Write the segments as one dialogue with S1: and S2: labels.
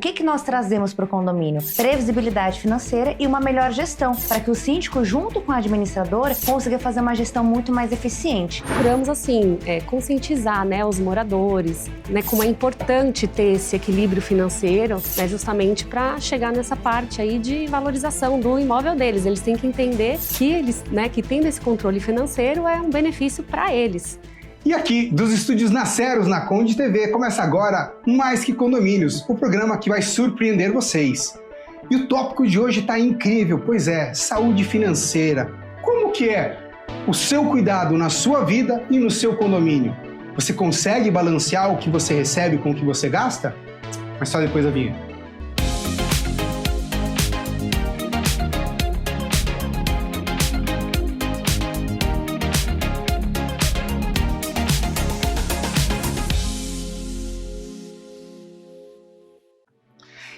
S1: que nós trazemos para o condomínio? Previsibilidade financeira e uma melhor gestão, para que o síndico, junto com a administradora, consiga fazer uma gestão muito mais eficiente.
S2: Procuramos, assim, conscientizar, né, os moradores, né, como é importante ter esse equilíbrio financeiro, né, justamente para chegar nessa parte aí de valorização do imóvel deles. Eles têm que entender que eles, né, que tendo esse controle financeiro é um benefício para eles.
S3: E aqui, dos estúdios Nasceros na Conde TV, começa agora Mais Que Condomínios, o programa que vai surpreender vocês. E o tópico de hoje está incrível, pois é, saúde financeira. Como que é o seu cuidado na sua vida e no seu condomínio? Você consegue balancear o que você recebe com o que você gasta? Mas só depois da vinheta.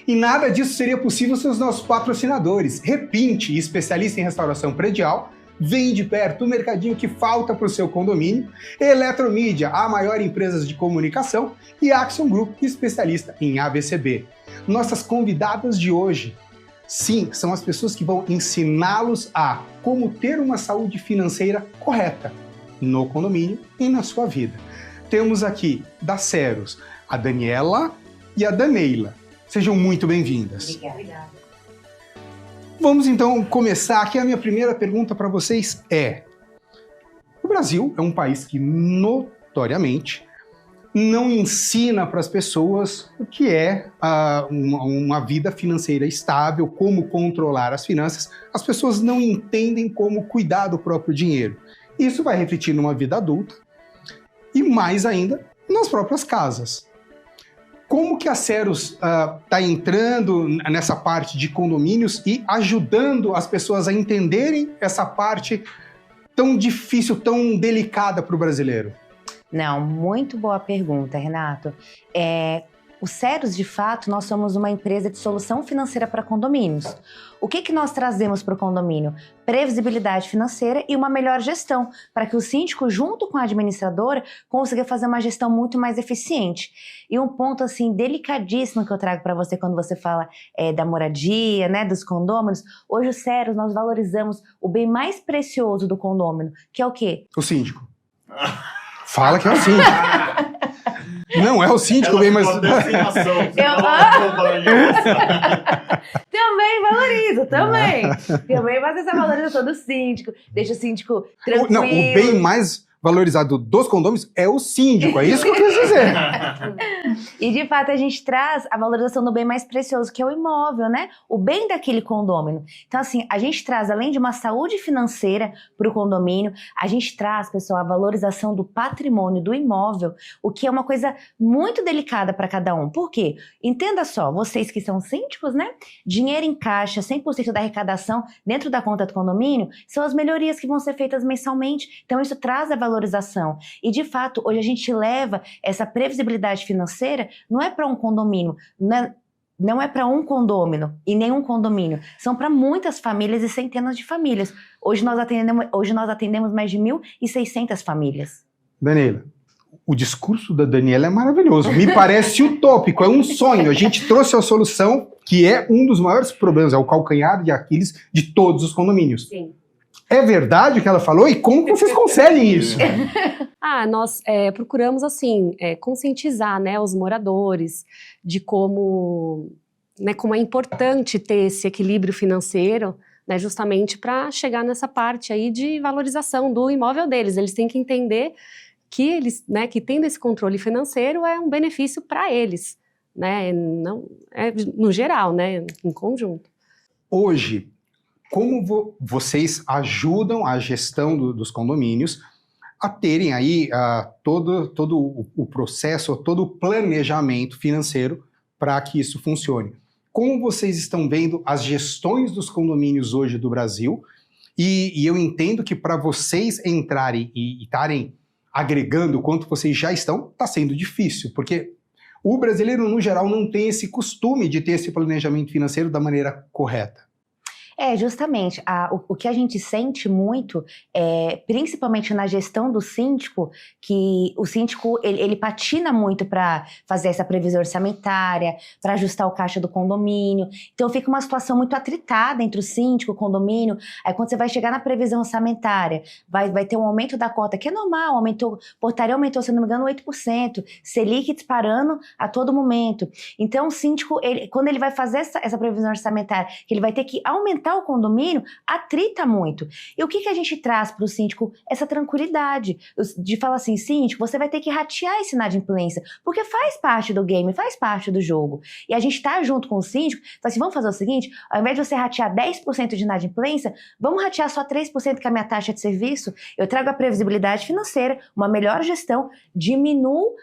S3: E nada disso seria possível sem os nossos patrocinadores. Repinte, especialista em restauração predial, vem de perto o mercadinho que falta para o seu condomínio, Eletromídia, a maior empresa de comunicação, e Action Group, especialista em AVCB. Nossas convidadas de hoje, sim, são as pessoas que vão ensiná-los a como ter uma saúde financeira correta no condomínio e na sua vida. Temos aqui da Ceros a Daniela e a Daneila. Sejam muito bem-vindas.
S1: Obrigada.
S3: Vamos então começar aqui. A minha primeira pergunta para vocês é: o Brasil é um país que notoriamente não ensina para as pessoas o que é uma vida financeira estável, como controlar as finanças. As pessoas não entendem como cuidar do próprio dinheiro. Isso vai refletir numa vida adulta e mais ainda nas próprias casas. Como que a Ceros está entrando nessa parte de condomínios e ajudando as pessoas a entenderem essa parte tão difícil, tão delicada para o brasileiro?
S1: Não, muito boa pergunta, Renato. O Ceros, de fato, nós somos uma empresa de solução financeira para condomínios. O que nós trazemos para o condomínio? Previsibilidade financeira e uma melhor gestão, para que o síndico, junto com a administradora, consiga fazer uma gestão muito mais eficiente. E um ponto, assim, delicadíssimo que eu trago para você quando você fala da moradia, né, dos condôminos. Hoje, o Ceros, nós valorizamos o bem mais precioso do condômino, que é o quê?
S3: O síndico. Fala que é o síndico. Não é o síndico, bem, mas...
S1: Também valorizo, também. Também faz essa valorização do síndico. Deixa o síndico tranquilo.
S3: Não, o bem mais valorizado dos condôminos é o síndico, é isso que eu quis dizer.
S1: E de fato a gente traz a valorização do bem mais precioso, que é o imóvel, né? O bem daquele condômino. Então assim, a gente traz, além de uma saúde financeira para o condomínio, a gente traz, pessoal, a valorização do patrimônio, do imóvel, o que é uma coisa muito delicada para cada um. Por quê? Entenda só, vocês que são síndicos, né? Dinheiro em caixa, 100% da arrecadação dentro da conta do condomínio, são as melhorias que vão ser feitas mensalmente. Então isso traz a valorização. E de fato, hoje a gente leva essa previsibilidade financeira, não é para um condomínio, não é para um condômino e nenhum condomínio, são para muitas famílias e centenas de famílias. Hoje nós atendemos mais de 1.600 famílias.
S3: Daniela, o discurso da Daniela é maravilhoso, me parece utópico, é um sonho. A gente trouxe a solução que é um dos maiores problemas, é o calcanhar de Aquiles de todos os condomínios.
S2: Sim.
S3: É verdade o que ela falou? E como que vocês conseguem isso?
S2: Nós procuramos, assim, conscientizar, né, os moradores de como é importante ter esse equilíbrio financeiro, né, justamente para chegar nessa parte aí de valorização do imóvel deles. Eles têm que entender que eles, né, que tendo esse controle financeiro é um benefício para eles, né, não, no geral, né, em conjunto.
S3: Hoje, como vocês ajudam a gestão dos condomínios a terem aí todo o processo, todo o planejamento financeiro para que isso funcione? Como vocês estão vendo as gestões dos condomínios hoje do Brasil? E eu entendo que para vocês entrarem e estarem agregando o quanto vocês já estão, está sendo difícil, porque o brasileiro, no geral, não tem esse costume de ter esse planejamento financeiro da maneira correta.
S1: Justamente. O que a gente sente muito, principalmente na gestão do síndico, que o síndico ele patina muito para fazer essa previsão orçamentária, para ajustar o caixa do condomínio. Então fica uma situação muito atritada entre o síndico e o condomínio. Aí quando você vai chegar na previsão orçamentária, vai ter um aumento da cota, que é normal, portaria aumentou, se não me engano, 8%, Selic disparando a todo momento. Então o síndico, quando ele vai fazer essa previsão orçamentária, que ele vai ter que aumentar o condomínio, atrita muito. E o que a gente traz para o síndico? Essa tranquilidade de falar assim, síndico, você vai ter que ratear essa inadimplência, porque faz parte do game, faz parte do jogo. E a gente tá junto com o síndico, fala assim, vamos fazer o seguinte, ao invés de você ratear 10% de inadimplência, vamos ratear só 3% que é a minha taxa de serviço, eu trago a previsibilidade financeira, uma melhor gestão, diminuo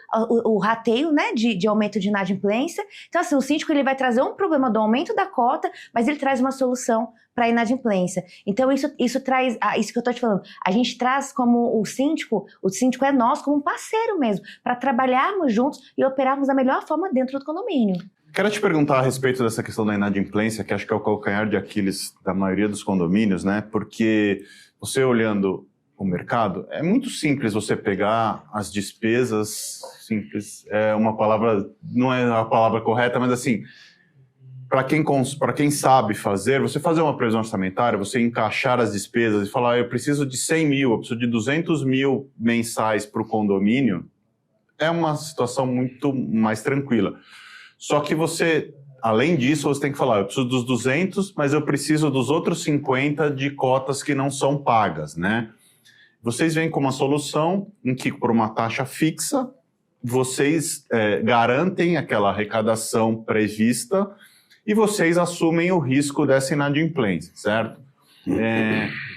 S1: o rateio, né, de aumento de inadimplência. Então assim, o síndico ele vai trazer um problema do aumento da cota, mas ele traz uma solução para a inadimplência. Então isso traz, isso que eu estou te falando, a gente traz como o síndico é nós como um parceiro mesmo, para trabalharmos juntos e operarmos da melhor forma dentro do condomínio.
S4: Quero te perguntar a respeito dessa questão da inadimplência, que acho que é o calcanhar de Aquiles da maioria dos condomínios, né? Porque você olhando o mercado, é muito simples você pegar as despesas, simples, é uma palavra, não é a palavra correta, mas assim, para quem sabe fazer, você fazer uma previsão orçamentária, você encaixar as despesas e falar, eu preciso de 100 mil, eu preciso de 200 mil mensais para o condomínio, é uma situação muito mais tranquila. Só que você, além disso, você tem que falar, eu preciso dos 200, mas eu preciso dos outros 50 de cotas que não são pagas, né? Vocês vêm com uma solução em que, por uma taxa fixa, vocês garantem aquela arrecadação prevista e vocês assumem o risco dessa inadimplência, certo?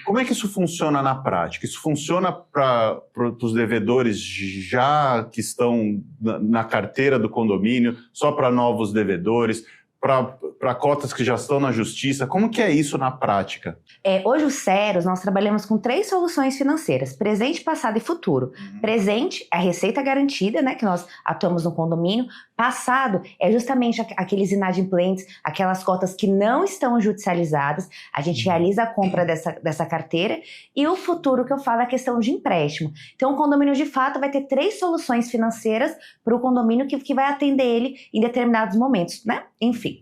S4: Como é que isso funciona na prática? Isso funciona para os devedores já que estão na carteira do condomínio, só para novos devedores, para cotas que já estão na justiça? Como que é isso na prática?
S1: Hoje, o Ceros, nós trabalhamos com 3 soluções financeiras, presente, passado e futuro. Presente é a receita garantida, né, que nós atuamos no condomínio. Passado é justamente aqueles inadimplentes, aquelas cotas que não estão judicializadas. A gente realiza a compra dessa carteira. E o futuro que eu falo é a questão de empréstimo. Então, o condomínio, de fato, vai ter 3 soluções financeiras para o condomínio que vai atender ele em determinados momentos, né? Enfim.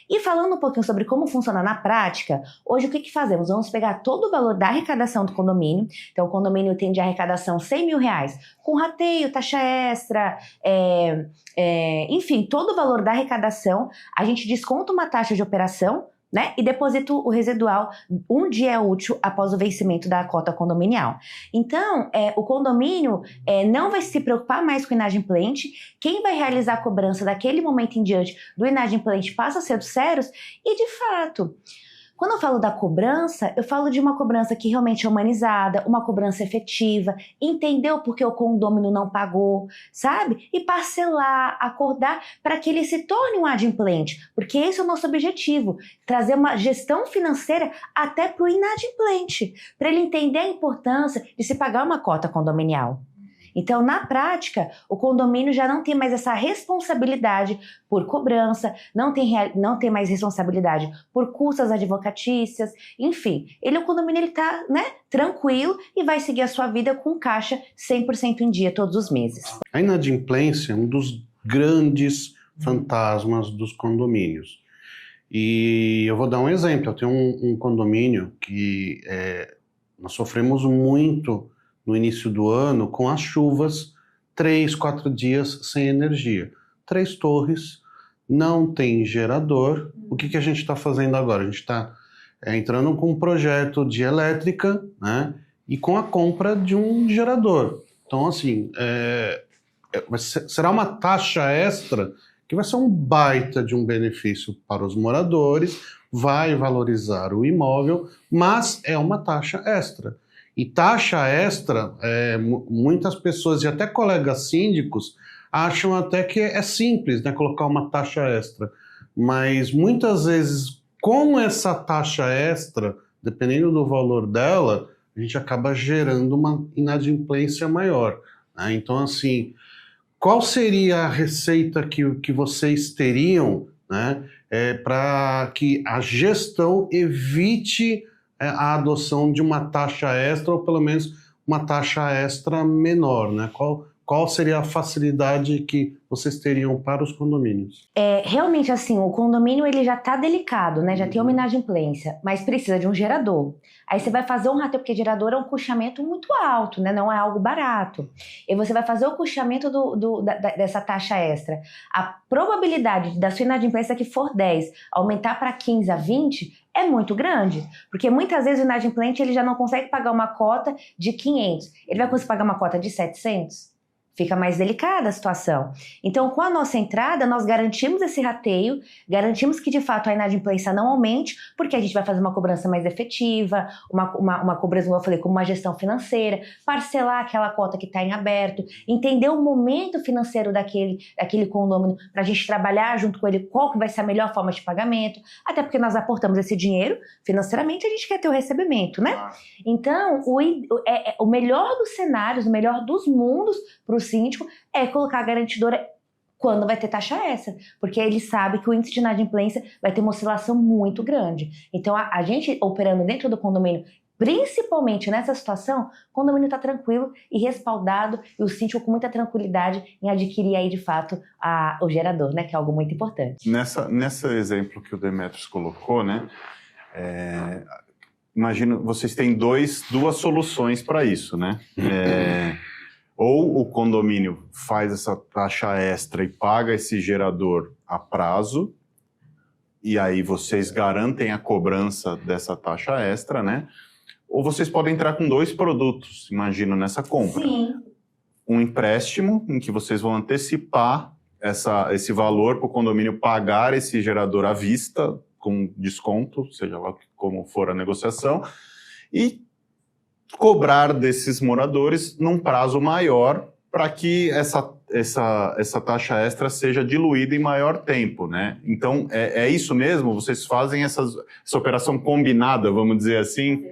S1: E falando um pouquinho sobre como funciona na prática, hoje o que fazemos? Vamos pegar todo o valor da arrecadação do condomínio. Então, o condomínio tem de arrecadação R$100 mil, com rateio, taxa extra, enfim, todo o valor da arrecadação, a gente desconta uma taxa de operação, né? E deposita o residual um dia útil após o vencimento da cota condominial. Então, o condomínio não vai se preocupar mais com o inadimplente. Quem vai realizar a cobrança daquele momento em diante do inadimplente passa a ser do Ceros. E, de fato, quando eu falo da cobrança, eu falo de uma cobrança que realmente é humanizada, uma cobrança efetiva, entender o porquê o condômino não pagou, sabe? E parcelar, acordar para que ele se torne um adimplente, porque esse é o nosso objetivo, trazer uma gestão financeira até para o inadimplente, para ele entender a importância de se pagar uma cota condominial. Então, na prática, o condomínio já não tem mais essa responsabilidade por cobrança, não tem mais responsabilidade por custas advocatícias, enfim. O condomínio está, né, tranquilo e vai seguir a sua vida com caixa 100% em dia todos os meses.
S5: A inadimplência é um dos grandes fantasmas dos condomínios. E eu vou dar um exemplo. Eu tenho um condomínio que nós sofremos muito no início do ano com as chuvas, 3, 4 dias sem energia. 3 torres, não tem gerador. O que a gente está fazendo agora? A gente está entrando com um projeto de elétrica, né, e com a compra de um gerador. Então, assim, será uma taxa extra que vai ser um baita de um benefício para os moradores, vai valorizar o imóvel, mas é uma taxa extra. E taxa extra, muitas pessoas e até colegas síndicos acham até que é simples, né, colocar uma taxa extra. Mas muitas vezes, com essa taxa extra, dependendo do valor dela, a gente acaba gerando uma inadimplência maior, né? Então, assim, qual seria a receita que vocês teriam né? Para que a gestão evite a adoção de uma taxa extra, ou pelo menos uma taxa extra menor, né? Qual seria a facilidade que vocês teriam para os condomínios?
S1: Realmente, assim, o condomínio ele já está delicado, né? Já tem uma inadimplência, mas precisa de um gerador. Aí você vai fazer um rateio, porque gerador é um custeamento muito alto, né? Não é algo barato. E você vai fazer o custeamento dessa taxa extra. A probabilidade da sua inadimplência que for 10 aumentar para 15 a 20 é muito grande, porque muitas vezes o inadimplente ele já não consegue pagar uma cota de 500. Ele vai conseguir pagar uma cota de 700? Fica mais delicada a situação. Então, com a nossa entrada, nós garantimos esse rateio, garantimos que, de fato, a inadimplência não aumente, porque a gente vai fazer uma cobrança mais efetiva, uma cobrança, como eu falei, como uma gestão financeira, parcelar aquela cota que está em aberto, entender o momento financeiro daquele condomínio, para a gente trabalhar junto com ele qual que vai ser a melhor forma de pagamento, até porque nós aportamos esse dinheiro, financeiramente a gente quer ter o recebimento, né? Então, o melhor dos cenários, o melhor dos mundos para o síndico é colocar a garantidora quando vai ter taxa extra, porque ele sabe que o índice de inadimplência vai ter uma oscilação muito grande. Então, a gente operando dentro do condomínio, principalmente nessa situação, o condomínio está tranquilo e respaldado, e o síndico com muita tranquilidade em adquirir aí, de fato, o gerador, né, que é algo muito importante.
S4: Nesse exemplo que o Demetrios colocou, né, imagino, vocês têm duas soluções para isso, né? Ou o condomínio faz essa taxa extra e paga esse gerador a prazo, e aí vocês garantem a cobrança dessa taxa extra, né? Ou vocês podem entrar com 2 produtos, imagino, nessa compra.
S1: Sim.
S4: Um empréstimo, em que vocês vão antecipar esse valor para o condomínio pagar esse gerador à vista, com desconto, seja lá como for a negociação, e cobrar desses moradores num prazo maior para que essa taxa extra seja diluída em maior tempo, né? Então, é isso mesmo? Vocês fazem essa operação combinada, vamos dizer assim?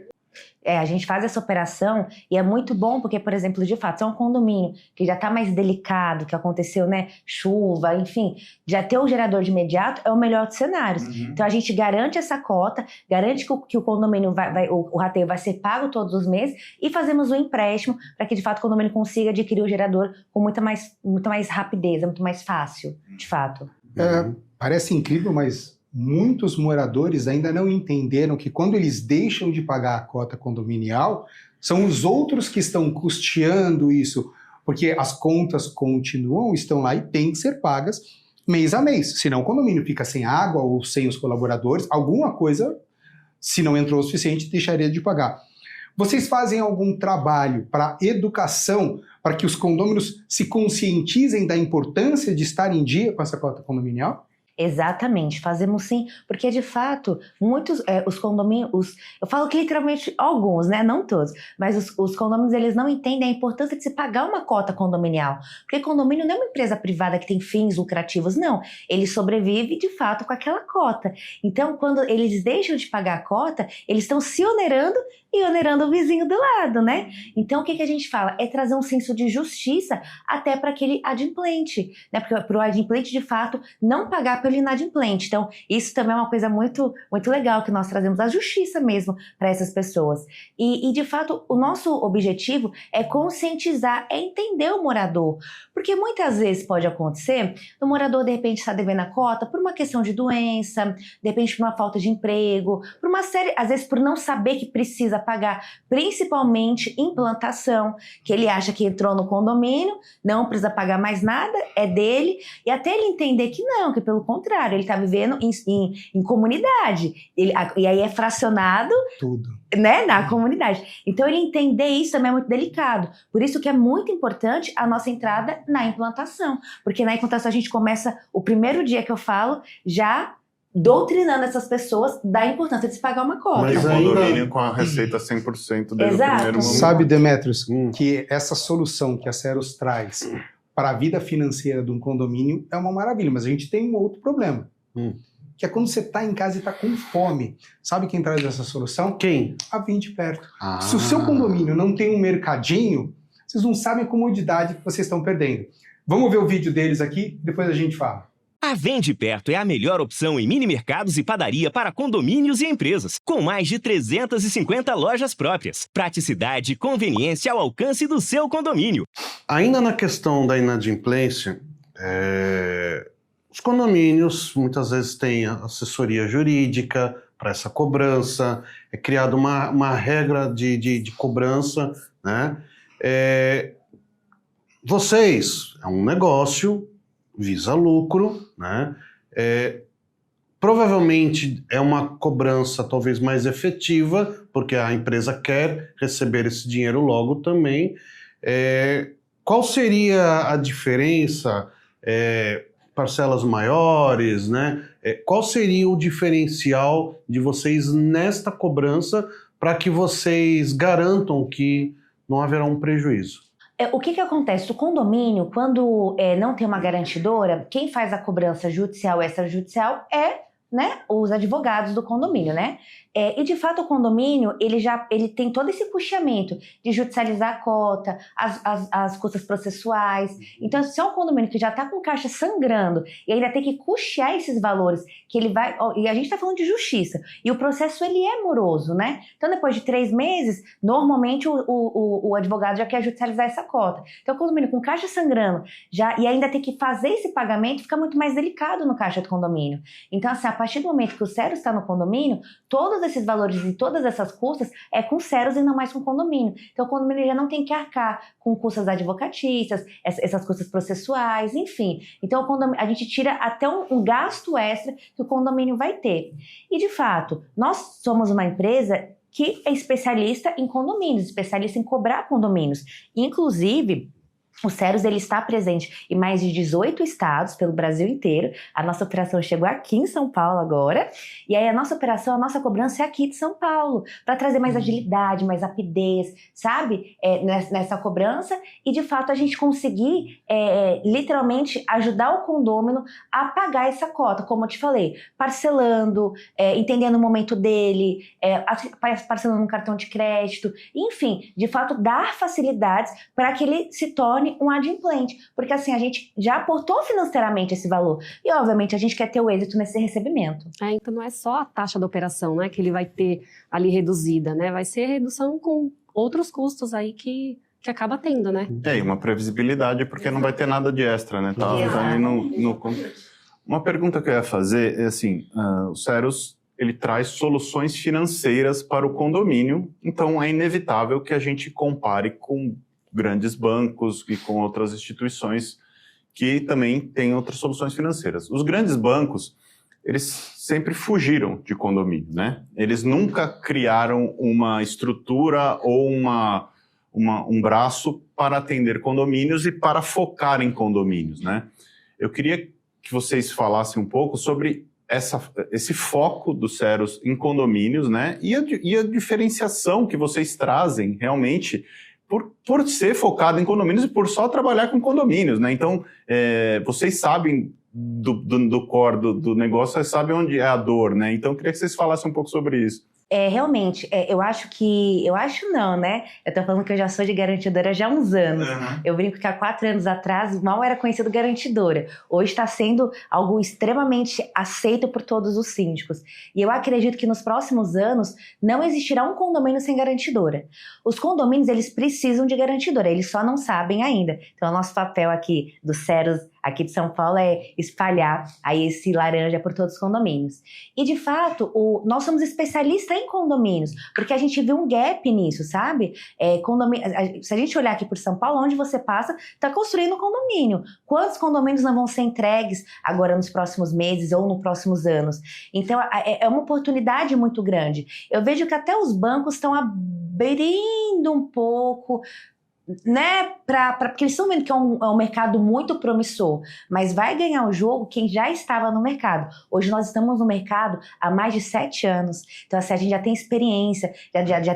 S1: A gente faz essa operação e é muito bom porque, por exemplo, de fato, se é um condomínio que já está mais delicado, que aconteceu, né, chuva, enfim, já ter o gerador de imediato é o melhor dos cenários.
S4: Uhum.
S1: Então a gente garante essa cota, garante que o condomínio o rateio vai ser pago todos os meses e fazemos um empréstimo para que, de fato, o condomínio consiga adquirir o gerador com muita mais rapidez, muito mais fácil, de fato.
S3: Parece incrível, mas muitos moradores ainda não entenderam que quando eles deixam de pagar a cota condominial, são os outros que estão custeando isso, porque as contas estão lá e têm que ser pagas mês a mês. Senão o condomínio fica sem água ou sem os colaboradores, alguma coisa, se não entrou o suficiente, deixaria de pagar. Vocês fazem algum trabalho para educação, para que os condôminos se conscientizem da importância de estar em dia com essa cota condominial?
S1: Exatamente, fazemos sim, porque de fato, muitos, os condomínios, eu falo que literalmente alguns, né, não todos, mas os condomínios, eles não entendem a importância de se pagar uma cota condominial, porque condomínio não é uma empresa privada que tem fins lucrativos, não, ele sobrevive de fato com aquela cota. Então, quando eles deixam de pagar a cota, eles estão se onerando e onerando o vizinho do lado, né? Então, o que a gente fala? É trazer um senso de justiça até para aquele adimplente, né? Porque para o adimplente, de fato, não pagar pelo inadimplente. Então, isso também é uma coisa muito, muito legal que nós trazemos, a justiça mesmo para essas pessoas. E, de fato, o nosso objetivo é conscientizar, é entender o morador. Porque muitas vezes pode acontecer, o morador, de repente, está devendo a cota por uma questão de doença, de repente, por uma falta de emprego, por uma série, às vezes, por não saber que precisa pagar, principalmente implantação, que ele acha que entrou no condomínio, não precisa pagar mais nada, é dele, e até ele entender que não, que pelo contrário, ele está vivendo em comunidade, e aí é fracionado
S3: tudo,
S1: né, na comunidade. Então ele entender isso também é muito delicado, por isso que é muito importante a nossa entrada na implantação, porque na implantação a gente começa, o primeiro dia que eu falo, já doutrinando essas pessoas da importância de se pagar uma cota.
S5: Mas
S4: um
S5: ainda...
S4: condomínio com a receita 100% desde
S1: Exato.
S4: o primeiro momento.
S3: Sabe, Demetrios, que essa solução que a Ceros traz para a vida financeira de um condomínio é uma maravilha, mas a gente tem um outro problema, que é quando você está em casa e está com fome. Sabe quem traz essa solução?
S5: Quem?
S3: A Vinte Perto. Se o seu condomínio não tem um mercadinho, vocês não sabem a comodidade que vocês estão perdendo. Vamos ver o vídeo deles aqui, depois a gente fala.
S6: A Vende Perto é a melhor opção em mini-mercados e padaria para condomínios e empresas, com mais de 350 lojas próprias. Praticidade e conveniência ao alcance do seu condomínio.
S5: Ainda na questão da inadimplência, os condomínios muitas vezes têm assessoria jurídica para essa cobrança, é criada uma regra de cobrança, né? Vocês, é um negócio, visa lucro, né? Provavelmente é uma cobrança talvez mais efetiva, porque a empresa quer receber esse dinheiro logo também. Qual seria a diferença? Parcelas maiores, né? Qual seria o diferencial de vocês nesta cobrança para que vocês garantam que não haverá um prejuízo?
S1: O que acontece? O condomínio, quando não tem uma garantidora, quem faz a cobrança judicial e extrajudicial né, os advogados do condomínio, né? E de fato o condomínio, ele tem todo esse custeamento de judicializar a cota, as custas processuais. Então, se é um condomínio que já está com caixa sangrando e ainda tem que custear esses valores, que ele vai... E a gente está falando de justiça. E o processo, ele é moroso, né? Então, depois de 3 meses, normalmente o advogado já quer judicializar essa cota. Então, o condomínio com caixa sangrando e ainda tem que fazer esse pagamento, fica muito mais delicado no caixa do condomínio. Então, assim, a partir do momento que o Ceros está no condomínio, todos esses valores e todas essas custas é com o Ceros e não mais com o condomínio. Então o condomínio já não tem que arcar com custas advocatícias, essas custas processuais, enfim. Então a gente tira até um gasto extra que o condomínio vai ter. E de fato, nós somos uma empresa que é especialista em condomínios, especialista em cobrar condomínios. Inclusive, o Ceros, ele está presente em mais de 18 estados pelo Brasil inteiro. A nossa operação chegou aqui em São Paulo agora. E aí a nossa cobrança é aqui de São Paulo, para trazer mais agilidade, mais rapidez, sabe? Nessa cobrança. E de fato a gente conseguir literalmente ajudar o condômino a pagar essa cota, como eu te falei, parcelando, entendendo o momento dele, parcelando no cartão de crédito, enfim, de fato dar facilidades para que ele se torne um adimplente, porque assim, a gente já aportou financeiramente esse valor e obviamente a gente quer ter o êxito nesse recebimento.
S2: Então não é só a taxa da operação, né, que ele vai ter ali reduzida, né, vai ser redução com outros custos aí que acaba tendo, né.
S4: E uma previsibilidade, porque não vai ter nada de extra, né, tá ali no contexto. Uma pergunta que eu ia fazer é assim, o Ceros, ele traz soluções financeiras para o condomínio, então é inevitável que a gente compare com grandes bancos e com outras instituições que também têm outras soluções financeiras. Os grandes bancos, eles sempre fugiram de condomínio, né? Eles nunca criaram uma estrutura ou um braço para atender condomínios e para focar em condomínios, né? Eu queria que vocês falassem um pouco sobre esse foco do Ceros em condomínios, né? E a diferenciação que vocês trazem realmente por ser focado em condomínios e por só trabalhar com condomínios, né? Então, vocês sabem do core do negócio, vocês sabem onde é a dor, né? Então, eu queria que vocês falassem um pouco sobre isso.
S1: Realmente, eu acho não, né? Eu tô falando que eu já sou de garantidora já há uns anos. Uhum. Eu brinco que há 4 anos atrás mal era conhecido garantidora. Hoje está sendo algo extremamente aceito por todos os síndicos. E eu acredito que nos próximos anos não existirá um condomínio sem garantidora. Os condomínios, eles precisam de garantidora, eles só não sabem ainda. Então, o nosso papel aqui do Ceros, aqui de São Paulo, é espalhar aí esse laranja por todos os condomínios. E, de fato, nós somos especialistas em condomínios, porque a gente viu um gap nisso, sabe? Se a gente olhar aqui por São Paulo, onde você passa, está construindo um condomínio. Quantos condomínios não vão ser entregues agora nos próximos meses ou nos próximos anos? Então, é uma oportunidade muito grande. Eu vejo que até os bancos estão abrindo um pouco, né, porque eles estão vendo que é um mercado muito promissor, mas vai ganhar o jogo quem já estava no mercado. Hoje nós estamos no mercado há mais de 7 anos, então assim, a gente já tem experiência, já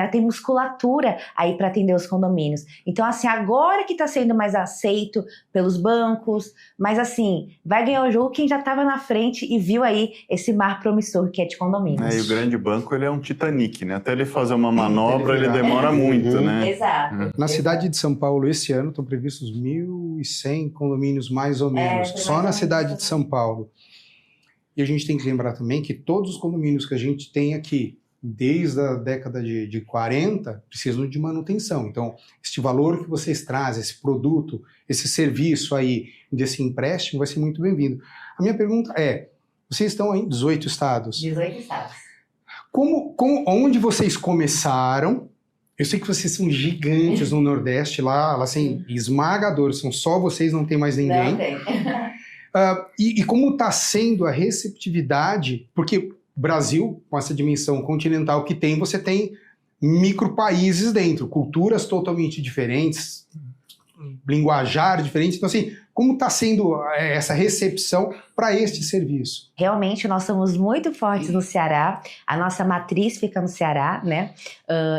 S1: tem musculatura aí para atender os condomínios. Então assim, agora que está sendo mais aceito pelos bancos, mas assim, vai ganhar o jogo quem já estava na frente e viu aí esse mar promissor que é de condomínios.
S4: E o grande banco, ele é um Titanic, né? Até ele fazer uma manobra, ele demora muito, né?
S1: Exato. Exato.
S3: Na cidade de São Paulo, esse ano, estão previstos 1.100 condomínios, mais ou menos,
S1: foi
S3: só
S1: mais
S3: na
S1: ou
S3: cidade
S1: menos
S3: de São Paulo. E a gente tem que lembrar também que todos os condomínios que a gente tem aqui, desde a década de 40, precisam de manutenção. Então, este valor que vocês trazem, esse produto, esse serviço aí, desse empréstimo, vai ser muito bem-vindo. A minha pergunta é, vocês estão em 18 estados.
S1: 18 estados.
S3: Onde vocês começaram? Eu sei que vocês são gigantes no Nordeste, lá assim, esmagadores, são só vocês, não tem mais ninguém.
S1: Não tem.
S3: E como está sendo a receptividade? Porque o Brasil, com essa dimensão continental que tem, você tem micropaíses dentro, culturas totalmente diferentes, linguajar diferente. Então, assim, como está sendo essa recepção para este serviço?
S1: Realmente, nós somos muito fortes no Ceará. A nossa matriz fica no Ceará, né?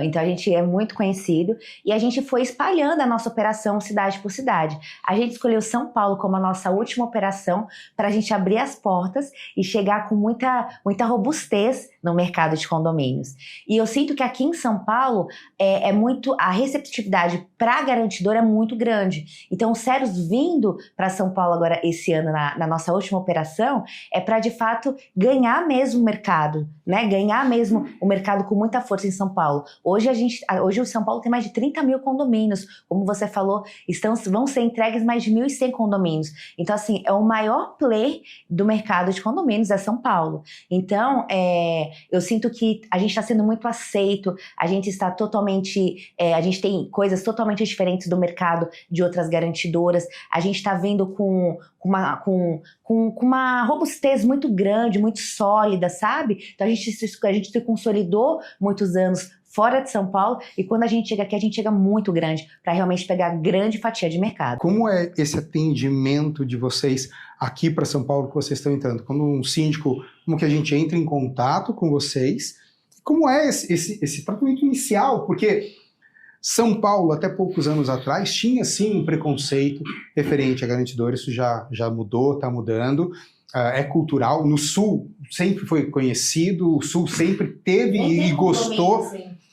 S1: Então, a gente é muito conhecido. E a gente foi espalhando a nossa operação cidade por cidade. A gente escolheu São Paulo como a nossa última operação para a gente abrir as portas e chegar com muita robustez no mercado de condomínios. E eu sinto que aqui em São Paulo, a receptividade para a garantidora é muito grande. Então, os Ceros vindo para São Paulo agora esse ano, na nossa última operação, é para, de fato, ganhar mesmo o mercado, né? Ganhar mesmo o mercado com muita força em São Paulo. Hoje o São Paulo tem mais de 30 mil condomínios. Como você falou, vão ser entregues mais de 1.100 condomínios. Então, assim, é o maior player do mercado de condomínios, é São Paulo. Então, eu sinto que a gente está sendo muito aceito, a gente está totalmente... a gente tem coisas totalmente diferentes do mercado de outras garantidoras. A gente está vindo com uma robustez muito grande, muito sólida, sabe? Então a gente se consolidou muitos anos fora de São Paulo e quando a gente chega aqui, a gente chega muito grande para realmente pegar grande fatia de mercado.
S3: Como é esse atendimento de vocês aqui para São Paulo que vocês estão entrando? Quando um síndico, como que a gente entra em contato com vocês? Como é esse tratamento inicial? Porque São Paulo, até poucos anos atrás, tinha sim um preconceito referente a garantidor, isso já mudou, está mudando, é cultural. No Sul sempre foi conhecido, o Sul sempre teve e gostou.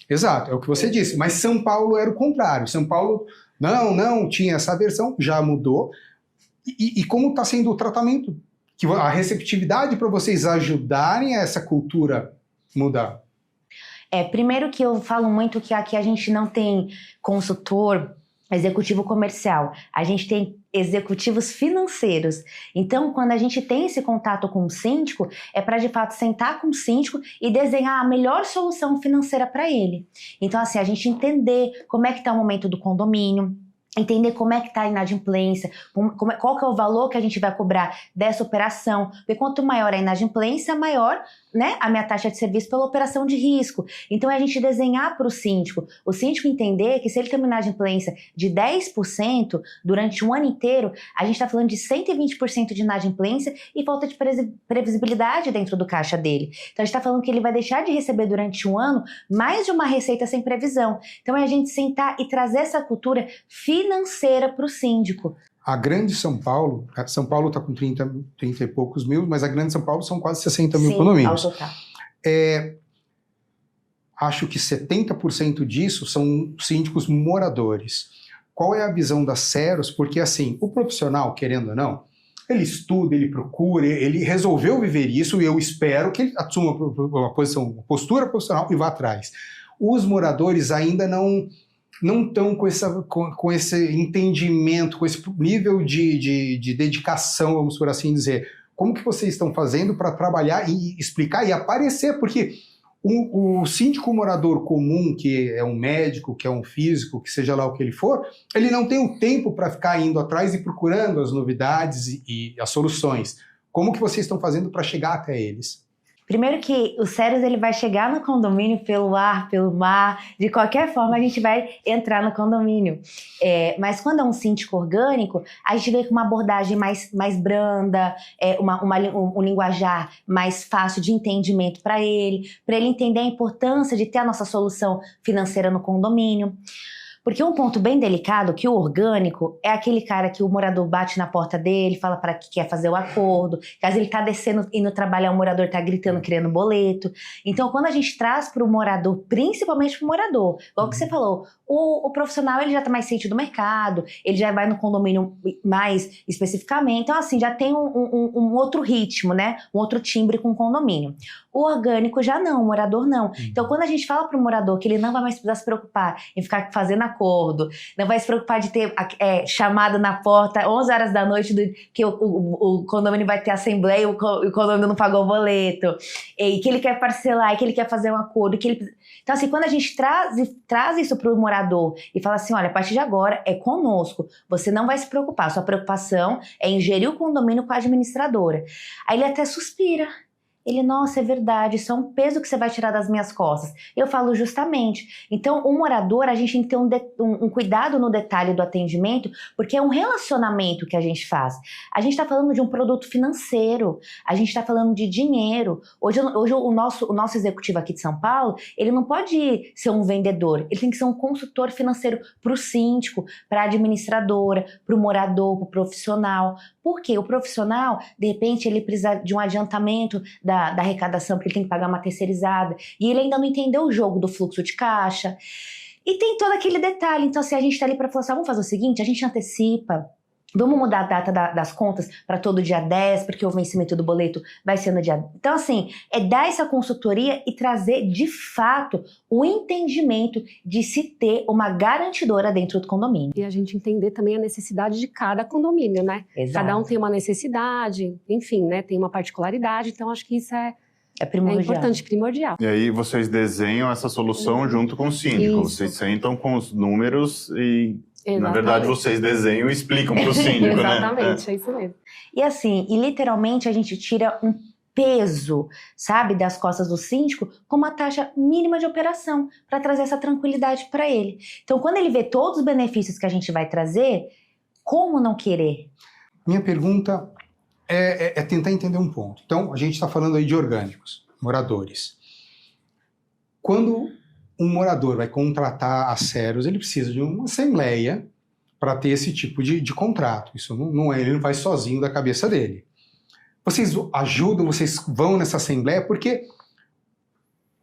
S3: Exato, é o que você disse, mas São Paulo era o contrário. São Paulo não tinha essa versão, já mudou. E como está sendo o tratamento? A receptividade para vocês ajudarem a essa cultura mudar?
S1: Primeiro que eu falo muito que aqui a gente não tem consultor executivo comercial, a gente tem executivos financeiros. Então, quando a gente tem esse contato com o síndico, é para de fato sentar com o síndico e desenhar a melhor solução financeira para ele. Então, assim, a gente entender como é que está o momento do condomínio, entender como é que está a inadimplência, qual que é o valor que a gente vai cobrar dessa operação, porque quanto maior a inadimplência, maior, né, a minha taxa de serviço pela operação de risco. Então é a gente desenhar para o síndico entender que se ele tem uma inadimplência de 10% durante um ano inteiro, a gente está falando de 120% de inadimplência e falta de previsibilidade dentro do caixa dele. Então a gente está falando que ele vai deixar de receber durante um ano mais de uma receita sem previsão. Então é a gente sentar e trazer essa cultura financeira para o síndico.
S3: A Grande São Paulo está com 30 e poucos mil, mas a Grande São Paulo são quase 60 mil condomínios.
S1: Ao total.
S3: Acho que 70% disso são síndicos moradores. Qual é a visão da Ceros? Porque assim, o profissional, querendo ou não, ele estuda, ele procura, ele resolveu viver isso e eu espero que ele assuma uma postura profissional e vá atrás. Os moradores ainda não estão com esse entendimento, com esse nível de dedicação, vamos por assim dizer. Como que vocês estão fazendo para trabalhar e explicar e aparecer? Porque o síndico morador comum, que é um médico, que é um físico, que seja lá o que ele for, ele não tem o tempo para ficar indo atrás e procurando as novidades e as soluções. Como que vocês estão fazendo para chegar até eles?
S1: Primeiro que o Ceros ele vai chegar no condomínio pelo ar, pelo mar, de qualquer forma a gente vai entrar no condomínio. Mas quando é um síndico orgânico, a gente vê com uma abordagem mais branda, um linguajar mais fácil de entendimento para ele entender a importância de ter a nossa solução financeira no condomínio. Porque um ponto bem delicado, que o orgânico é aquele cara que o morador bate na porta dele, fala para que quer fazer o acordo, caso ele tá descendo, indo trabalhar, o morador tá gritando, criando boleto. Então, quando a gente traz para o morador, principalmente para o morador, igual que você falou, o profissional ele já tá mais ciente do mercado, ele já vai no condomínio mais especificamente, então assim, já tem um outro ritmo, né? Um outro timbre com o condomínio. O orgânico já não, o morador não. Então, quando a gente fala para o morador que ele não vai mais precisar se preocupar em ficar fazendo acordo, não vai se preocupar de ter chamada na porta 11 horas da noite, que o condomínio vai ter assembleia e o condomínio não pagou o boleto, e que ele quer parcelar, e que ele quer fazer um acordo. Então, assim, quando a gente traz isso para o morador e fala assim, olha, a partir de agora é conosco, você não vai se preocupar, sua preocupação é em gerir o condomínio com a administradora. Aí ele até suspira. Ele, nossa, é verdade, isso é um peso que você vai tirar das minhas costas. Eu falo justamente. Então, o morador, a gente tem que ter um cuidado no detalhe do atendimento, porque é um relacionamento que a gente faz. A gente está falando de um produto financeiro, a gente está falando de dinheiro. Hoje o nosso executivo aqui de São Paulo, ele não pode ser um vendedor, ele tem que ser um consultor financeiro para o síndico, para a administradora, para o morador, para o profissional. Porque o profissional, de repente, ele precisa de um adiantamento da arrecadação, porque ele tem que pagar uma terceirizada, e ele ainda não entendeu o jogo do fluxo de caixa. E tem todo aquele detalhe. Então, se a gente está ali para falar assim, vamos fazer o seguinte, a gente antecipa, vamos mudar a data das contas para todo dia 10, porque o vencimento do boleto vai ser no dia... Então, assim, é dar essa consultoria e trazer, de fato, o entendimento de se ter uma garantidora dentro do condomínio.
S2: E a gente entender também a necessidade de cada condomínio, né?
S1: Exato.
S2: Cada um tem uma necessidade, enfim, né? Tem uma particularidade, então acho que isso é
S1: primordial.
S2: importante, primordial.
S4: E aí vocês desenham essa solução junto com o síndico.
S2: Isso.
S4: Vocês sentam com os números e...
S2: Exatamente.
S4: Na verdade, vocês desenham e explicam para o síndico, né?
S2: Exatamente, é isso mesmo.
S1: E assim, literalmente a gente tira um peso, sabe, das costas do síndico com uma taxa mínima de operação para trazer essa tranquilidade para ele. Então, quando ele vê todos os benefícios que a gente vai trazer, como não querer?
S3: Minha pergunta é tentar entender um ponto. Então, a gente está falando aí de orgânicos, moradores. Quando um morador vai contratar a Ceros, ele precisa de uma assembleia para ter esse tipo de contrato. Isso não é, ele não faz sozinho da cabeça dele. Vocês ajudam, vocês vão nessa assembleia, porque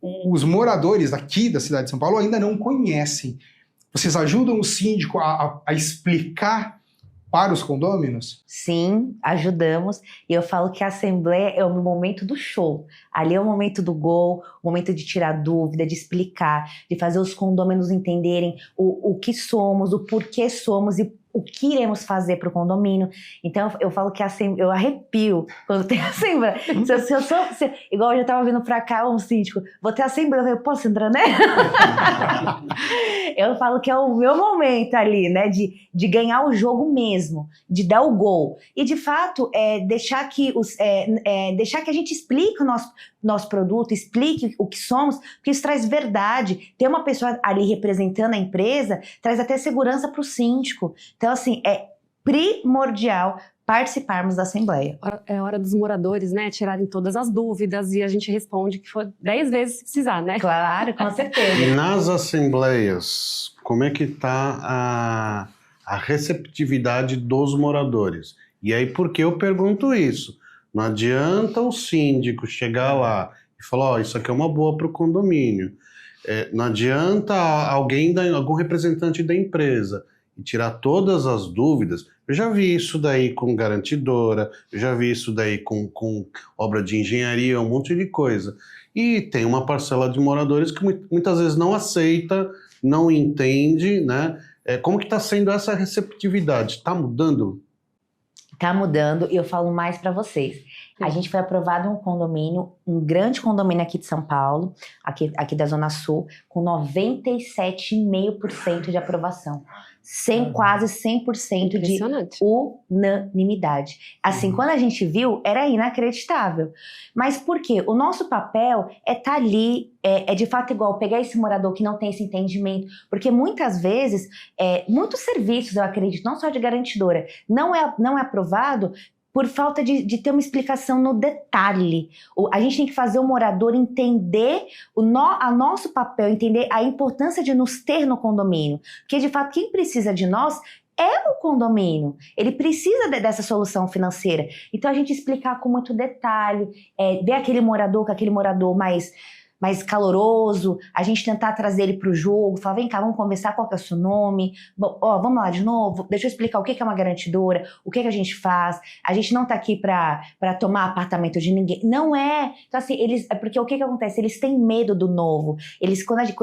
S3: os moradores aqui da cidade de São Paulo ainda não conhecem. Vocês ajudam o síndico a explicar para os condôminos?
S1: Sim, ajudamos. E eu falo que a assembleia é o momento do show. Ali é o momento do gol, o momento de tirar dúvida, de explicar, de fazer os condôminos entenderem o que somos, o porquê somos e o que iremos fazer para o condomínio. Então eu falo que eu arrepio quando tem assembleia. Igual eu já estava vindo para cá, um síndico, vou ter assembleia, eu falei, posso entrar, né? Eu falo que é o meu momento ali, né, de ganhar o jogo mesmo, de dar o gol. E de fato, deixar que a gente explique o nosso produto, explique o que somos, porque isso traz verdade. Ter uma pessoa ali representando a empresa traz até segurança para o síndico. Então, assim, é primordial participarmos da assembleia.
S2: É hora dos moradores, né, tirarem todas as dúvidas e a gente responde que for 10 vezes se precisar, né?
S1: Claro, com certeza.
S5: E nas assembleias, como é que está a receptividade dos moradores? E aí, por que eu pergunto isso? Não adianta o síndico chegar lá e falar, ó, isso aqui é uma boa para o condomínio. Não adianta algum representante da empresa e tirar todas as dúvidas. Eu já vi isso daí com garantidora, eu já vi isso daí com obra de engenharia, um monte de coisa. E tem uma parcela de moradores que muitas vezes não aceita, não entende, né? Como que está sendo essa receptividade? Está mudando?
S1: Tá mudando, e eu falo mais para vocês. A gente foi aprovado um condomínio, um grande condomínio aqui de São Paulo, aqui da Zona Sul, com 97,5% de aprovação. Quase 100% de unanimidade. Assim, quando a gente viu, era inacreditável. Mas por quê? O nosso papel é estar ali, de fato igual, pegar esse morador que não tem esse entendimento, porque muitas vezes, muitos serviços, eu acredito, não só de garantidora, não é aprovado por falta de ter uma explicação no detalhe. A gente tem que fazer o morador entender a nosso papel, entender a importância de nos ter no condomínio. Porque, de fato, quem precisa de nós é o condomínio. Ele precisa dessa solução financeira. Então, a gente explicar com muito detalhe, ver aquele morador mais caloroso, a gente tentar trazer ele para o jogo, falar, vem cá, vamos conversar, qual que é o seu nome? Bom, vamos lá de novo, deixa eu explicar o que é uma garantidora, o que a gente faz, a gente não está aqui para tomar apartamento de ninguém, não é. Então assim, porque o que acontece? Eles têm medo do novo,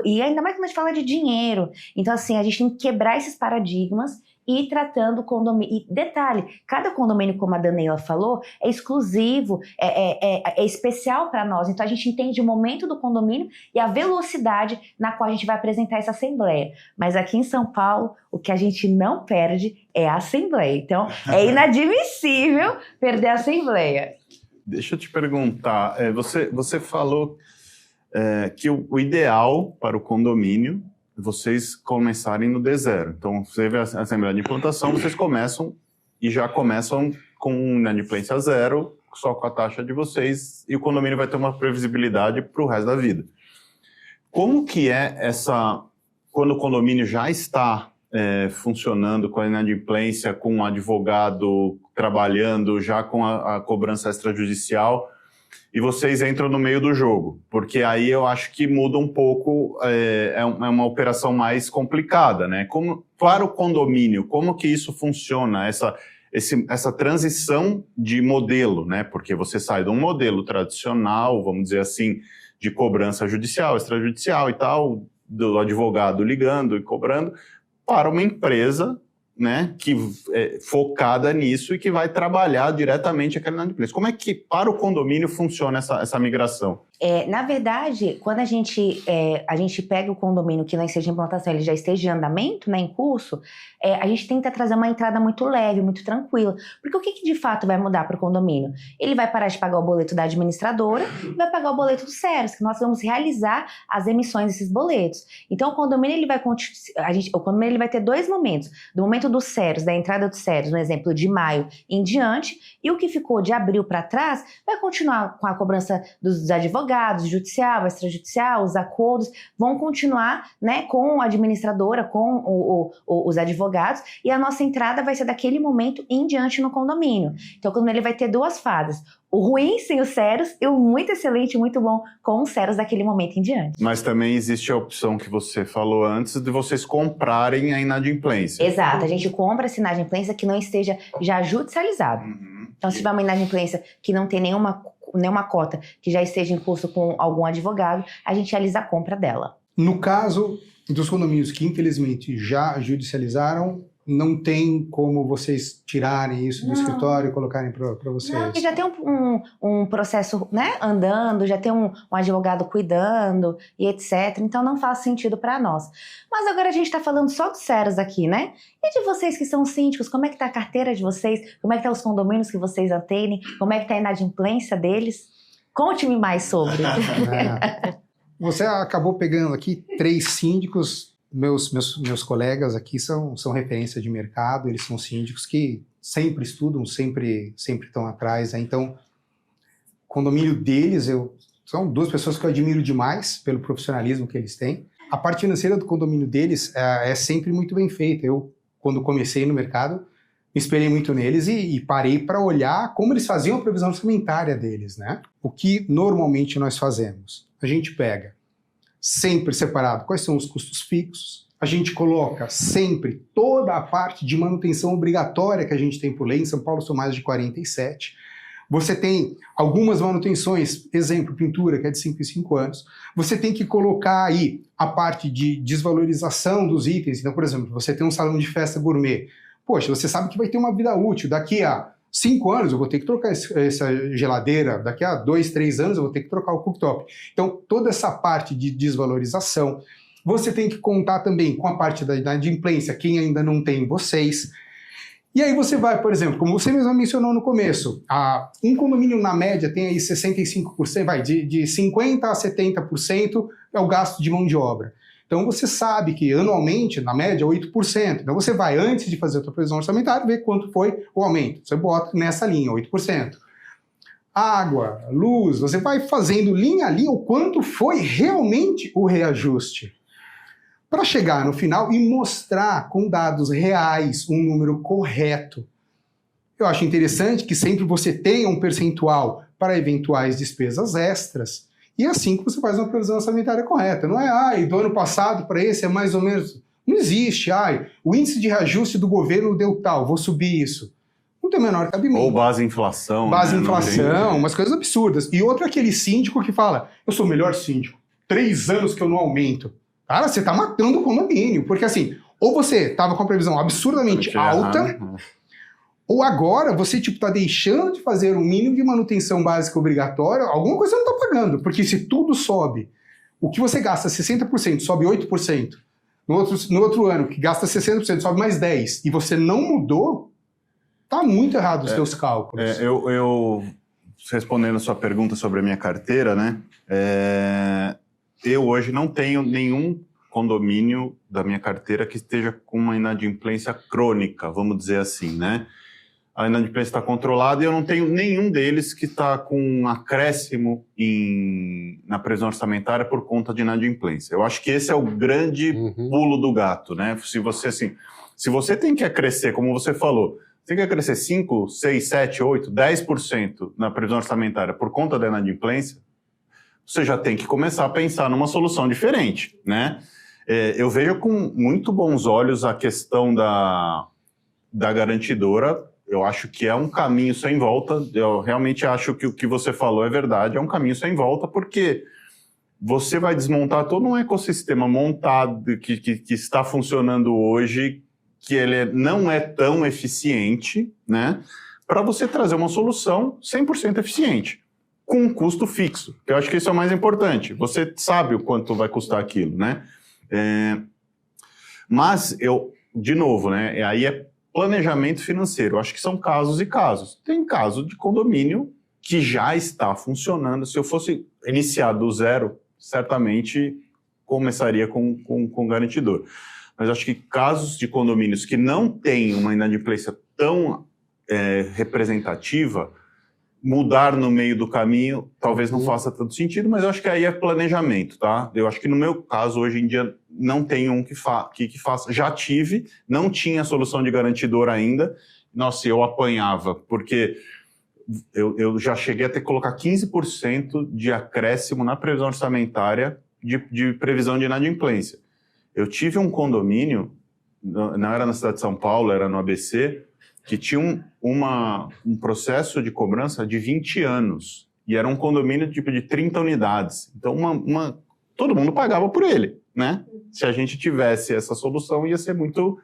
S1: e ainda mais quando a gente fala de dinheiro, então assim, a gente tem que quebrar esses paradigmas e ir tratando o condomínio. E detalhe, cada condomínio, como a Daniela falou, é exclusivo, é especial para nós. Então a gente entende o momento do condomínio e a velocidade na qual a gente vai apresentar essa assembleia. Mas aqui em São Paulo, o que a gente não perde é a assembleia. Então é inadmissível perder a assembleia.
S4: Deixa eu te perguntar, você falou que o ideal para o condomínio vocês começarem no D0. Então, você vê a Assembleia de Implantação, vocês começam com inadimplência zero, só com a taxa de vocês, e o condomínio vai ter uma previsibilidade para o resto da vida. Como que é quando o condomínio já está funcionando com a inadimplência, com um advogado trabalhando, já com a cobrança extrajudicial, e vocês entram no meio do jogo? Porque aí eu acho que muda um pouco, é uma operação mais complicada, né? Para o condomínio, como que isso funciona, essa transição de modelo, né? Porque você sai de um modelo tradicional, vamos dizer assim, de cobrança judicial, extrajudicial e tal, do advogado ligando e cobrando, para uma empresa, né, que é focada nisso e que vai trabalhar diretamente aquela inadimplência. Como é que para o condomínio funciona essa migração?
S1: Na verdade, quando a gente pega o condomínio que não esteja em implantação, ele já esteja em andamento, né, em curso, a gente tenta trazer uma entrada muito leve, muito tranquila. Porque o que de fato vai mudar para o condomínio? Ele vai parar de pagar o boleto da administradora e vai pagar o boleto do SERAS, que nós vamos realizar as emissões desses boletos. Então, o condomínio ele vai ter dois momentos. Do momento do SERAS, da entrada do SERAS, no exemplo de maio em diante, e o que ficou de abril para trás vai continuar com a cobrança dos advogados, judicial, extrajudicial, os acordos vão continuar, né, com a administradora, com os advogados, e a nossa entrada vai ser daquele momento em diante no condomínio. Então, quando ele vai ter duas fases, o ruim sem o SERAS e o muito excelente, muito bom com o SERAS daquele momento em diante.
S4: Mas também existe a opção que você falou antes de vocês comprarem a inadimplência.
S1: Exato, a gente compra essa inadimplência que não esteja já judicializado. Então, se tiver uma inadimplência que não tem nenhuma cota que já esteja em curso com algum advogado, a gente realiza a compra dela.
S3: No caso dos condomínios que infelizmente já judicializaram, não tem como vocês tirarem isso do escritório e colocarem para vocês?
S1: Não, porque já tem um processo, né, andando, já tem um advogado cuidando e etc. Então não faz sentido para nós. Mas agora a gente está falando só dos SERAS aqui, né? E de vocês que são síndicos, como é que está a carteira de vocês? Como é que estão os condomínios que vocês atendem? Como é que está a inadimplência deles? Conte-me mais sobre.
S3: Você acabou pegando aqui 3 síndicos. Meus colegas aqui são referência de mercado, eles são síndicos que sempre estudam, sempre estão atrás, né? Então, o condomínio deles, são 2 pessoas que eu admiro demais pelo profissionalismo que eles têm. A parte financeira do condomínio deles é sempre muito bem feita. Eu, quando comecei no mercado, me espelhei muito neles e parei para olhar como eles faziam a previsão orçamentária deles, né? O que normalmente nós fazemos? A gente pega sempre separado quais são os custos fixos, a gente coloca sempre toda a parte de manutenção obrigatória que a gente tem por lei, em São Paulo são mais de 47, você tem algumas manutenções, exemplo, pintura, que é de 5 em 5 anos, você tem que colocar aí a parte de desvalorização dos itens, então, por exemplo, você tem um salão de festa gourmet, poxa, você sabe que vai ter uma vida útil, daqui a 5 anos eu vou ter que trocar essa geladeira, daqui a 2, 3 anos eu vou ter que trocar o cooktop. Então, toda essa parte de desvalorização, você tem que contar também com a parte da inadimplência, quem ainda não tem vocês. E aí você vai, por exemplo, como você mesmo mencionou no começo, um condomínio na média tem aí 65%, de 50% a 70% é o gasto de mão de obra. Então você sabe que anualmente, na média, 8%. Então você vai, antes de fazer a tua previsão orçamentária, ver quanto foi o aumento. Você bota nessa linha, 8%. Água, luz, você vai fazendo linha a linha o quanto foi realmente o reajuste. Para chegar no final e mostrar com dados reais um número correto. Eu acho interessante que sempre você tenha um percentual para eventuais despesas extras, e é assim que você faz uma previsão orçamentária correta. Não é, do ano passado para esse é mais ou menos... Não existe, o índice de reajuste do governo deu tal, vou subir isso. Não tem o menor cabimento.
S4: Ou base inflação.
S3: Base inflação, umas coisas absurdas. E outro é aquele síndico que fala, eu sou o melhor síndico, 3 anos que eu não aumento. Cara, você tá matando o condomínio, porque assim, ou você tava com a previsão absurdamente alta, ou agora você tá deixando de fazer o mínimo de manutenção básica obrigatória, alguma coisa você não tá pagando, porque se tudo sobe, o que você gasta 60% sobe 8%, no outro ano que gasta 60% sobe mais 10%, e você não mudou, tá muito errado os seus cálculos.
S4: Eu respondendo a sua pergunta sobre a minha carteira, né, eu hoje não tenho nenhum condomínio da minha carteira que esteja com uma inadimplência crônica, vamos dizer assim, né? A inadimplência está controlada e eu não tenho nenhum deles que está com um acréscimo na previsão orçamentária por conta de inadimplência. Eu acho que esse é o grande pulo do gato, né? Se você tem que crescer, como você falou, você tem que crescer 5, 6, 7, 8, 10% na previsão orçamentária por conta da inadimplência, você já tem que começar a pensar numa solução diferente, né? Eu vejo com muito bons olhos a questão da garantidora. Eu acho que é um caminho sem volta. Eu realmente acho que o que você falou é verdade. É um caminho sem volta, porque você vai desmontar todo um ecossistema montado que está funcionando hoje, que ele não é tão eficiente, né? Para você trazer uma solução 100% eficiente, com um custo fixo. Eu acho que isso é o mais importante. Você sabe o quanto vai custar aquilo, né? Mas de novo, né? Aí é planejamento financeiro. Eu acho que são casos e casos. Tem caso de condomínio que já está funcionando. Se eu fosse iniciar do zero, certamente começaria com garantidor. Mas acho que casos de condomínios que não têm uma inadimplência tão representativa, mudar no meio do caminho talvez não faça tanto sentido, mas eu acho que aí é planejamento, tá? Eu acho que no meu caso, hoje em dia, não tem um que faça. Já tive, não tinha solução de garantidor ainda. Nossa, eu apanhava, porque eu já cheguei a ter que colocar 15% de acréscimo na previsão orçamentária de previsão de inadimplência. Eu tive um condomínio, não era na cidade de São Paulo, era no ABC, que tinha um processo de cobrança de 20 anos. E era um condomínio tipo de 30 unidades. Então, todo mundo pagava por ele, né? Se a gente tivesse essa solução, ia ser muito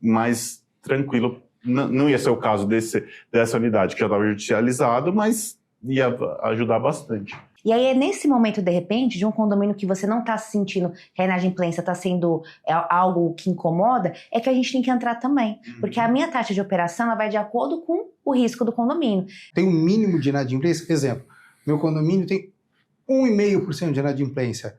S4: mais tranquilo. Não ia ser o caso dessa unidade, que já estava judicializado, mas ia ajudar bastante.
S1: E aí é nesse momento, de repente, de um condomínio que você não está sentindo que a inadimplência está sendo algo que incomoda, é que a gente tem que entrar também. Porque a minha taxa de operação ela vai de acordo com o risco do condomínio.
S3: Tem um mínimo de inadimplência? Exemplo, meu condomínio tem 1,5% de inadimplência.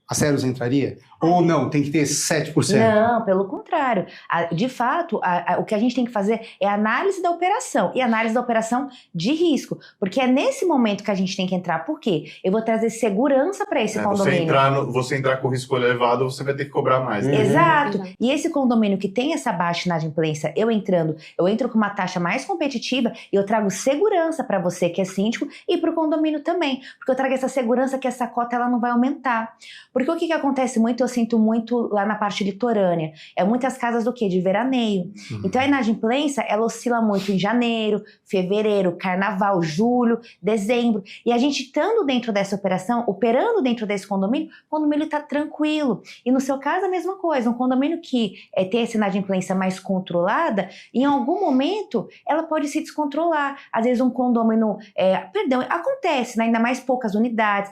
S3: A Ceros entraria? Ou não, tem que ter 7%?
S1: Não, pelo contrário. De fato, o que a gente tem que fazer é análise da operação. E análise da operação de risco. Porque é nesse momento que a gente tem que entrar. Por quê? Eu vou trazer segurança para esse condomínio.
S4: Você entrar com risco elevado, você vai ter que cobrar mais. Né?
S1: Exato. E esse condomínio que tem essa baixa inadimplência, eu entro com uma taxa mais competitiva e eu trago segurança para você que é síndico e para o condomínio também. Porque eu trago essa segurança que essa cota ela não vai aumentar. Porque o que acontece muito, eu sinto muito lá na parte litorânea, é muitas casas do quê? De veraneio. Então a inadimplência, ela oscila muito em janeiro, fevereiro, carnaval, julho, dezembro. E a gente estando dentro dessa operação, operando dentro desse condomínio, o condomínio está tranquilo. E no seu caso a mesma coisa, um condomínio que tem essa inadimplência mais controlada, em algum momento ela pode se descontrolar. Às vezes um condomínio, acontece, né? Ainda mais poucas unidades,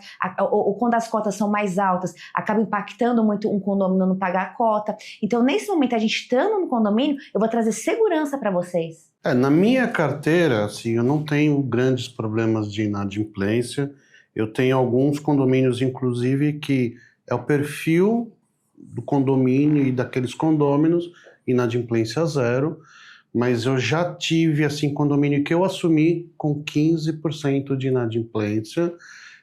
S1: ou quando as cotas são mais altas, acaba impactando muito um condomínio não pagar a cota. Então, nesse momento, a gente estando no condomínio, eu vou trazer segurança para vocês.
S5: Na minha carteira, assim, eu não tenho grandes problemas de inadimplência. Eu tenho alguns condomínios, inclusive, que é o perfil do condomínio e daqueles condôminos, inadimplência zero, mas eu já tive, assim, condomínio que eu assumi com 15% de inadimplência,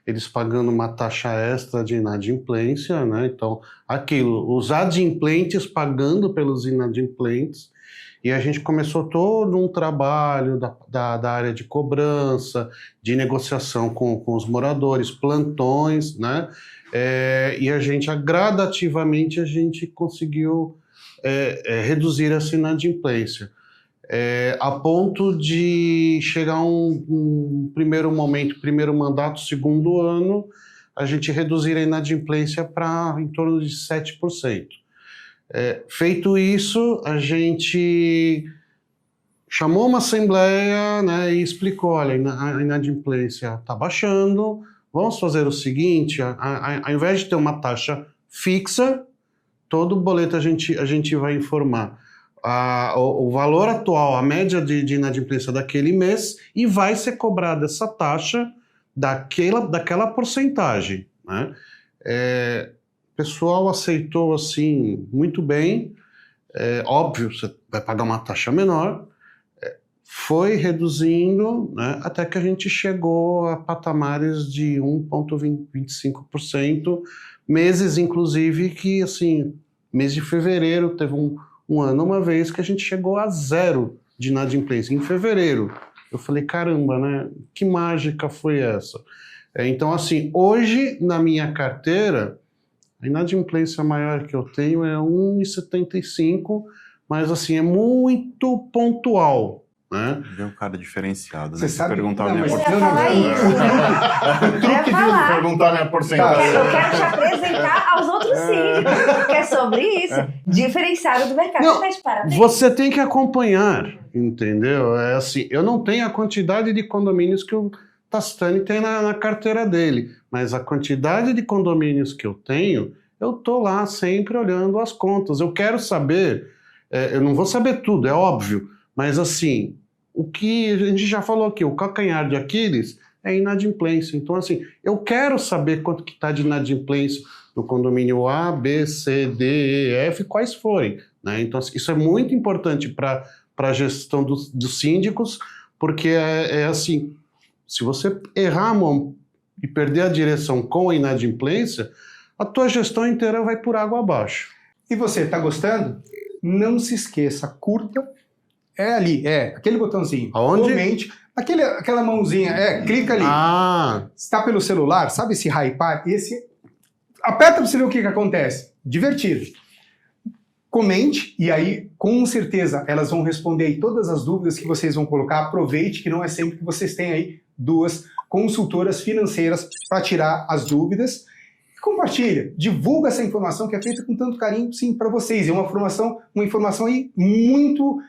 S5: eles pagando uma taxa extra de inadimplência, né? Então, aquilo, os adimplentes pagando pelos inadimplentes, e a gente começou todo um trabalho da área de cobrança, de negociação com os moradores, plantões, né? E a gente, gradativamente, a gente conseguiu reduzir essa inadimplência. A ponto de chegar um primeiro momento, primeiro mandato, segundo ano, a gente reduzir a inadimplência para em torno de 7%. Feito isso, a gente chamou uma assembleia, né, e explicou, olha, a inadimplência está baixando, vamos fazer o seguinte, ao invés de ter uma taxa fixa, todo boleto a gente vai informar o valor atual, a média de inadimplência daquele mês, e vai ser cobrada essa taxa daquela porcentagem, né? O pessoal aceitou, assim, muito bem. Óbvio, você vai pagar uma taxa menor. Foi reduzindo, né, até que a gente chegou a patamares de 1,25%, meses, inclusive, que, assim, mês de fevereiro, teve um ano, uma vez, que a gente chegou a 0 de inadimplência, em fevereiro. Eu falei, caramba, né, que mágica foi essa? Então, assim, hoje, na minha carteira, a inadimplência maior que eu tenho é 1,75, mas assim, é muito pontual, né?
S4: É um cara diferenciado, né?
S3: Você sabe?
S4: Perguntar
S3: Não,
S4: minha
S3: mas-
S1: Eu ia falar isso.
S3: O truque
S1: Eu ia falar.
S4: Perguntar minha porcentagem.
S1: Eu quero te apresentar aos outros síndicos, que é sobre isso. Diferenciado do mercado.
S5: Não,
S1: Você tá de parabéns.
S5: Você tem que acompanhar, entendeu? É assim, eu não tenho a quantidade de condomínios que o Tastani tem na carteira dele, mas a quantidade de condomínios que eu tenho, eu tô lá sempre olhando as contas. Eu quero saber, eu não vou saber tudo, é óbvio, mas assim, o que a gente já falou aqui, o calcanhar de Aquiles é inadimplência. Então, assim, eu quero saber quanto que está de inadimplência no condomínio A, B, C, D, E, F, quais forem, né? Então, isso é muito importante para a gestão dos síndicos, porque é assim, se você errar a mão e perder a direção com a inadimplência, a tua gestão inteira vai por água abaixo.
S3: E você, tá gostando? Não se esqueça, curta, ali, aquele botãozinho.
S5: Aonde?
S3: Comente, aquela mãozinha, clica ali. Se tá pelo celular, sabe esse hypar? Aperta pra você ver o que acontece. Divertido. Comente, e aí, com certeza, elas vão responder aí todas as dúvidas que vocês vão colocar. Aproveite que não é sempre que vocês têm aí 2 consultoras financeiras para tirar as dúvidas. E compartilha, divulga essa informação que é feita com tanto carinho, sim, para vocês. É uma informação aí muito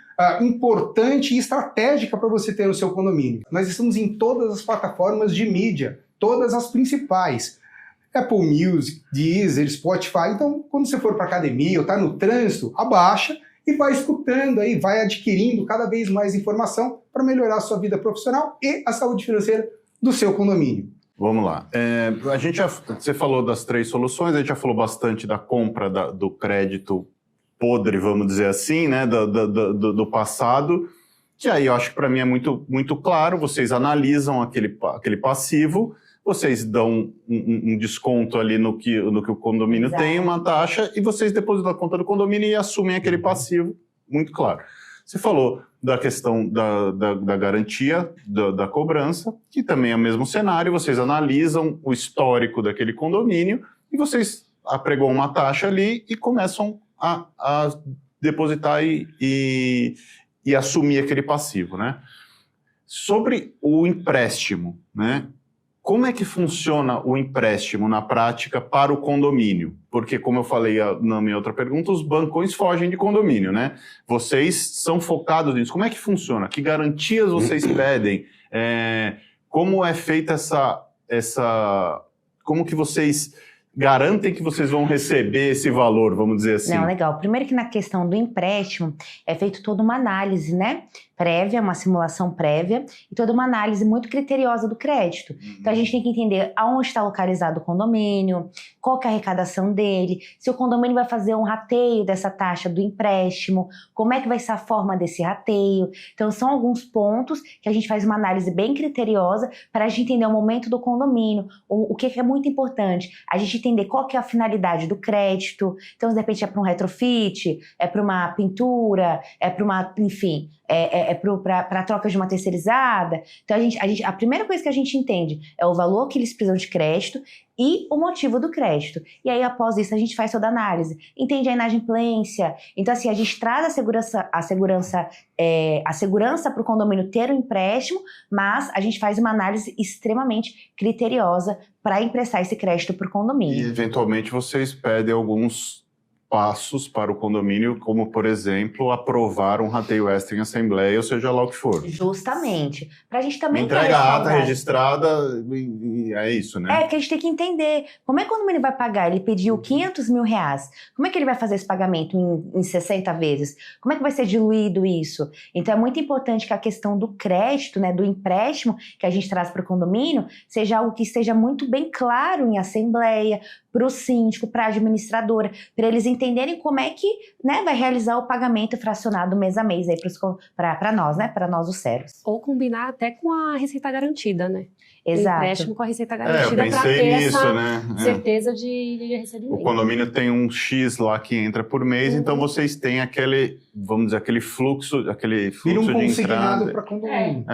S3: importante e estratégica para você ter no seu condomínio. Nós estamos em todas as plataformas de mídia, todas as principais. Apple Music, Deezer, Spotify. Então, quando você for para academia ou está no trânsito, abaixa e vai escutando aí, vai adquirindo cada vez mais informação para melhorar a sua vida profissional e a saúde financeira do seu condomínio.
S4: Vamos lá. Você falou das 3 soluções, a gente já falou bastante da compra do crédito podre, vamos dizer assim, né, do passado, que aí eu acho que para mim é muito, muito claro. Vocês analisam aquele passivo, vocês dão um desconto ali no que o condomínio
S1: Exato.
S4: tem, uma taxa, e vocês depositam na conta do condomínio e assumem aquele passivo, muito claro. Você falou da questão da garantia, da cobrança, que também é o mesmo cenário. Vocês analisam o histórico daquele condomínio e vocês apregam uma taxa ali e começam a depositar e assumir aquele passivo, né? Sobre o empréstimo, né? Como é que funciona o empréstimo na prática para o condomínio? Porque, como eu falei na minha outra pergunta, os bancões fogem de condomínio, né? Vocês são focados nisso. Como é que funciona? Que garantias vocês pedem? Como é feita essa... Como que vocês garantem que vocês vão receber esse valor, vamos dizer assim?
S1: Não, legal. Primeiro que na questão do empréstimo é feito toda uma análise, né? prévia, uma simulação prévia e toda uma análise muito criteriosa do crédito. Então a gente tem que entender aonde está localizado o condomínio, qual que é a arrecadação dele, se o condomínio vai fazer um rateio dessa taxa do empréstimo, como é que vai ser a forma desse rateio. Então são alguns pontos que a gente faz uma análise bem criteriosa para a gente entender o momento do condomínio, o que é muito importante, a gente entender qual que é a finalidade do crédito. Então de repente é para um retrofit, é para uma pintura, é para uma, enfim, para a troca de uma terceirizada. Então a primeira coisa que a gente entende é o valor que eles precisam de crédito e o motivo do crédito. E aí, após isso, a gente faz toda a análise. Entende a inadimplência. Então, assim, a gente traz a segurança para o condomínio ter um empréstimo, mas a gente faz uma análise extremamente criteriosa para emprestar esse crédito para o
S4: E,
S1: condomínio.
S4: eventualmente, vocês pedem alguns passos para o condomínio, como, por exemplo, aprovar um rateio extra em assembleia, ou seja lá o que for.
S1: Justamente. Para a gente também ter
S4: Entrega a ata
S1: respaldado.
S4: registrada e é isso, né?
S1: É, que a gente tem que entender como é que o condomínio vai pagar. Ele pediu 500 mil reais. Como é que ele vai fazer esse pagamento em 60 vezes? Como é que vai ser diluído isso? Então é muito importante que a questão do crédito, né, do empréstimo que a gente traz para o condomínio, seja algo que esteja muito bem claro em assembleia, para o síndico, para a administradora, para eles entenderem como é que, né, vai realizar o pagamento fracionado mês a mês aí para nós, né, para nós os Ceros.
S2: Ou combinar até com a receita garantida, né? O
S1: Exato.
S2: empréstimo com a receita
S4: Eu
S2: garantida para
S4: pensei
S2: ter
S4: nisso,
S2: essa
S4: né?
S2: certeza de recebimento.
S4: O condomínio tem um X lá que entra por mês, então vocês têm aquele, vamos dizer, aquele fluxo
S3: Vira um
S4: de
S3: consignado
S4: entrada.
S3: para condomínio.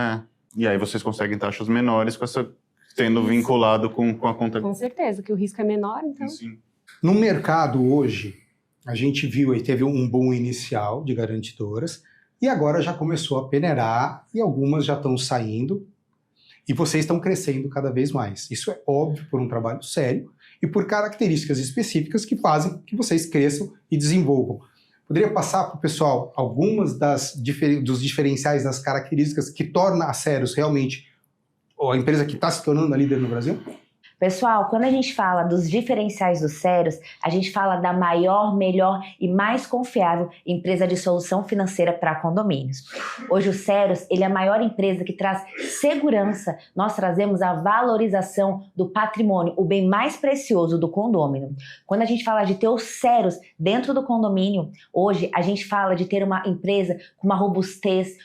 S4: E aí vocês conseguem taxas menores com essa tendo vinculado com a conta.
S2: Com certeza, que o risco é menor, então...
S4: Sim.
S3: No mercado hoje, a gente viu aí, teve um boom inicial de garantidoras e agora já começou a peneirar e algumas já estão saindo e vocês estão crescendo cada vez mais. Isso é óbvio por um trabalho sério e por características específicas que fazem que vocês cresçam e desenvolvam. Poderia passar para o pessoal algumas dos diferenciais, das características que torna a Ceros realmente a empresa que está se tornando a líder no Brasil?
S1: Pessoal, quando a gente fala dos diferenciais dos Ceros, a gente fala da maior, melhor e mais confiável empresa de solução financeira para condomínios. Hoje o Ceros, ele é a maior empresa que traz segurança. Nós trazemos a valorização do patrimônio, o bem mais precioso do condômino. Quando a gente fala de ter os Ceros dentro do condomínio, hoje a gente fala de ter uma empresa com uma robustez,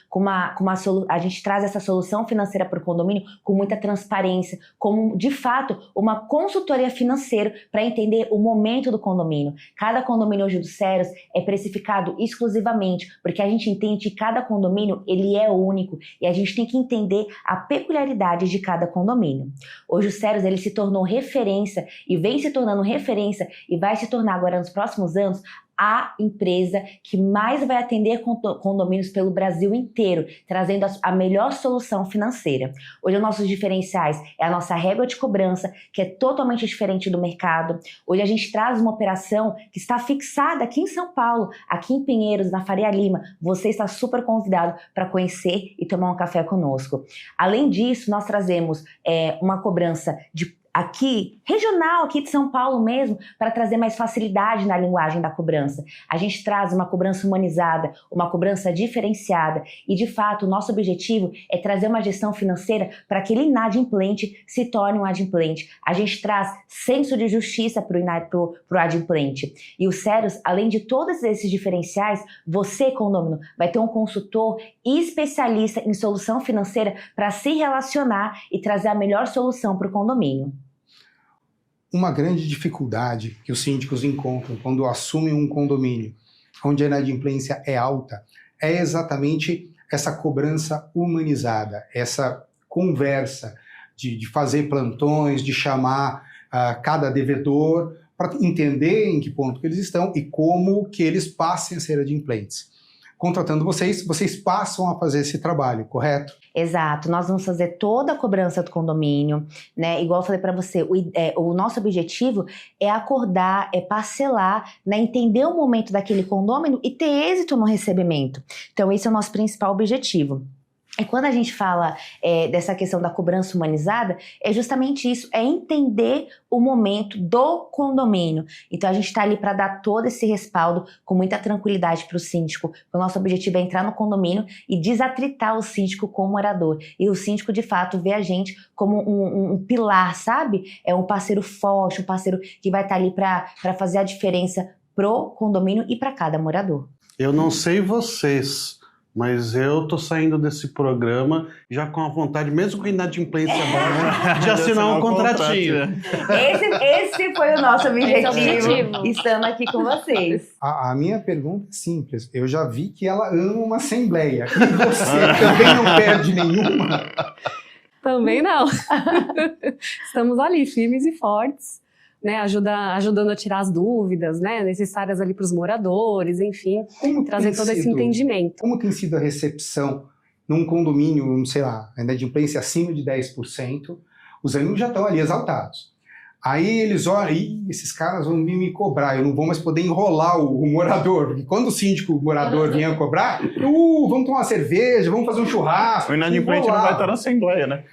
S1: a gente traz essa solução financeira para o condomínio com muita transparência, como de fato uma consultoria financeira para entender o momento do condomínio. Cada condomínio hoje do Ceros é precificado exclusivamente, porque a gente entende que cada condomínio ele é único e a gente tem que entender a peculiaridade de cada condomínio. Hoje o Ceros ele se tornou referência e vem se tornando referência e vai se tornar agora nos próximos anos a empresa que mais vai atender condomínios pelo Brasil inteiro, trazendo a melhor solução financeira. Hoje, os nossos diferenciais é a nossa régua de cobrança, que é totalmente diferente do mercado. Hoje, a gente traz uma operação que está fixada aqui em São Paulo, aqui em Pinheiros, na Faria Lima. Você está super convidado para conhecer e tomar um café conosco. Além disso, nós trazemos uma cobrança aqui, regional, aqui de São Paulo mesmo, para trazer mais facilidade na linguagem da cobrança. A gente traz uma cobrança humanizada, uma cobrança diferenciada e, de fato, o nosso objetivo é trazer uma gestão financeira para que aquele inadimplente se torne um adimplente. A gente traz senso de justiça para o adimplente. E o Ceros, além de todos esses diferenciais, você, condômino, vai ter um consultor especialista em solução financeira para se relacionar e trazer a melhor solução para o condomínio.
S3: Uma grande dificuldade que os síndicos encontram quando assumem um condomínio onde a inadimplência é alta é exatamente essa cobrança humanizada, essa conversa de fazer plantões, de chamar cada devedor para entender em que ponto que eles estão e como que eles passem a ser adimplentes. Contratando vocês passam a fazer esse trabalho, correto?
S1: Exato, nós vamos fazer toda a cobrança do condomínio, né? Igual eu falei para você, o nosso objetivo é acordar, é parcelar, né? Entender o momento daquele condômino e ter êxito no recebimento. Então esse é o nosso principal objetivo. E quando a gente fala dessa questão da cobrança humanizada, é justamente isso, é entender o momento do condomínio. Então a gente está ali para dar todo esse respaldo com muita tranquilidade para o síndico. O nosso objetivo é entrar no condomínio e desatritar o síndico com o morador. E o síndico, de fato, vê a gente como um pilar, sabe? É um parceiro forte, um parceiro que vai estar ali para fazer a diferença pro condomínio e para cada morador.
S5: Eu não sei vocês, mas eu tô saindo desse programa já com a vontade, mesmo com a inadimplência baixa, de assinar um contratinho.
S1: Esse foi o nosso objetivo,
S2: objetivo.
S1: estando aqui com vocês.
S3: A minha pergunta é simples. Eu já vi que ela ama uma assembleia. E você também não perde nenhuma?
S2: Também não. Estamos ali, firmes e fortes, né, ajudando a tirar as dúvidas, né, necessárias ali para os moradores, enfim, trazer todo esse entendimento.
S3: Como tem sido a recepção num condomínio, sei lá, a inadimplência acima de 10%, os ânimos já estão ali exaltados. Aí eles olham, esses caras vão vir me cobrar, eu não vou mais poder enrolar o morador, porque quando o morador vier cobrar, vamos tomar uma cerveja, vamos fazer um churrasco.
S4: O inadimplente não vai estar na assembleia, né?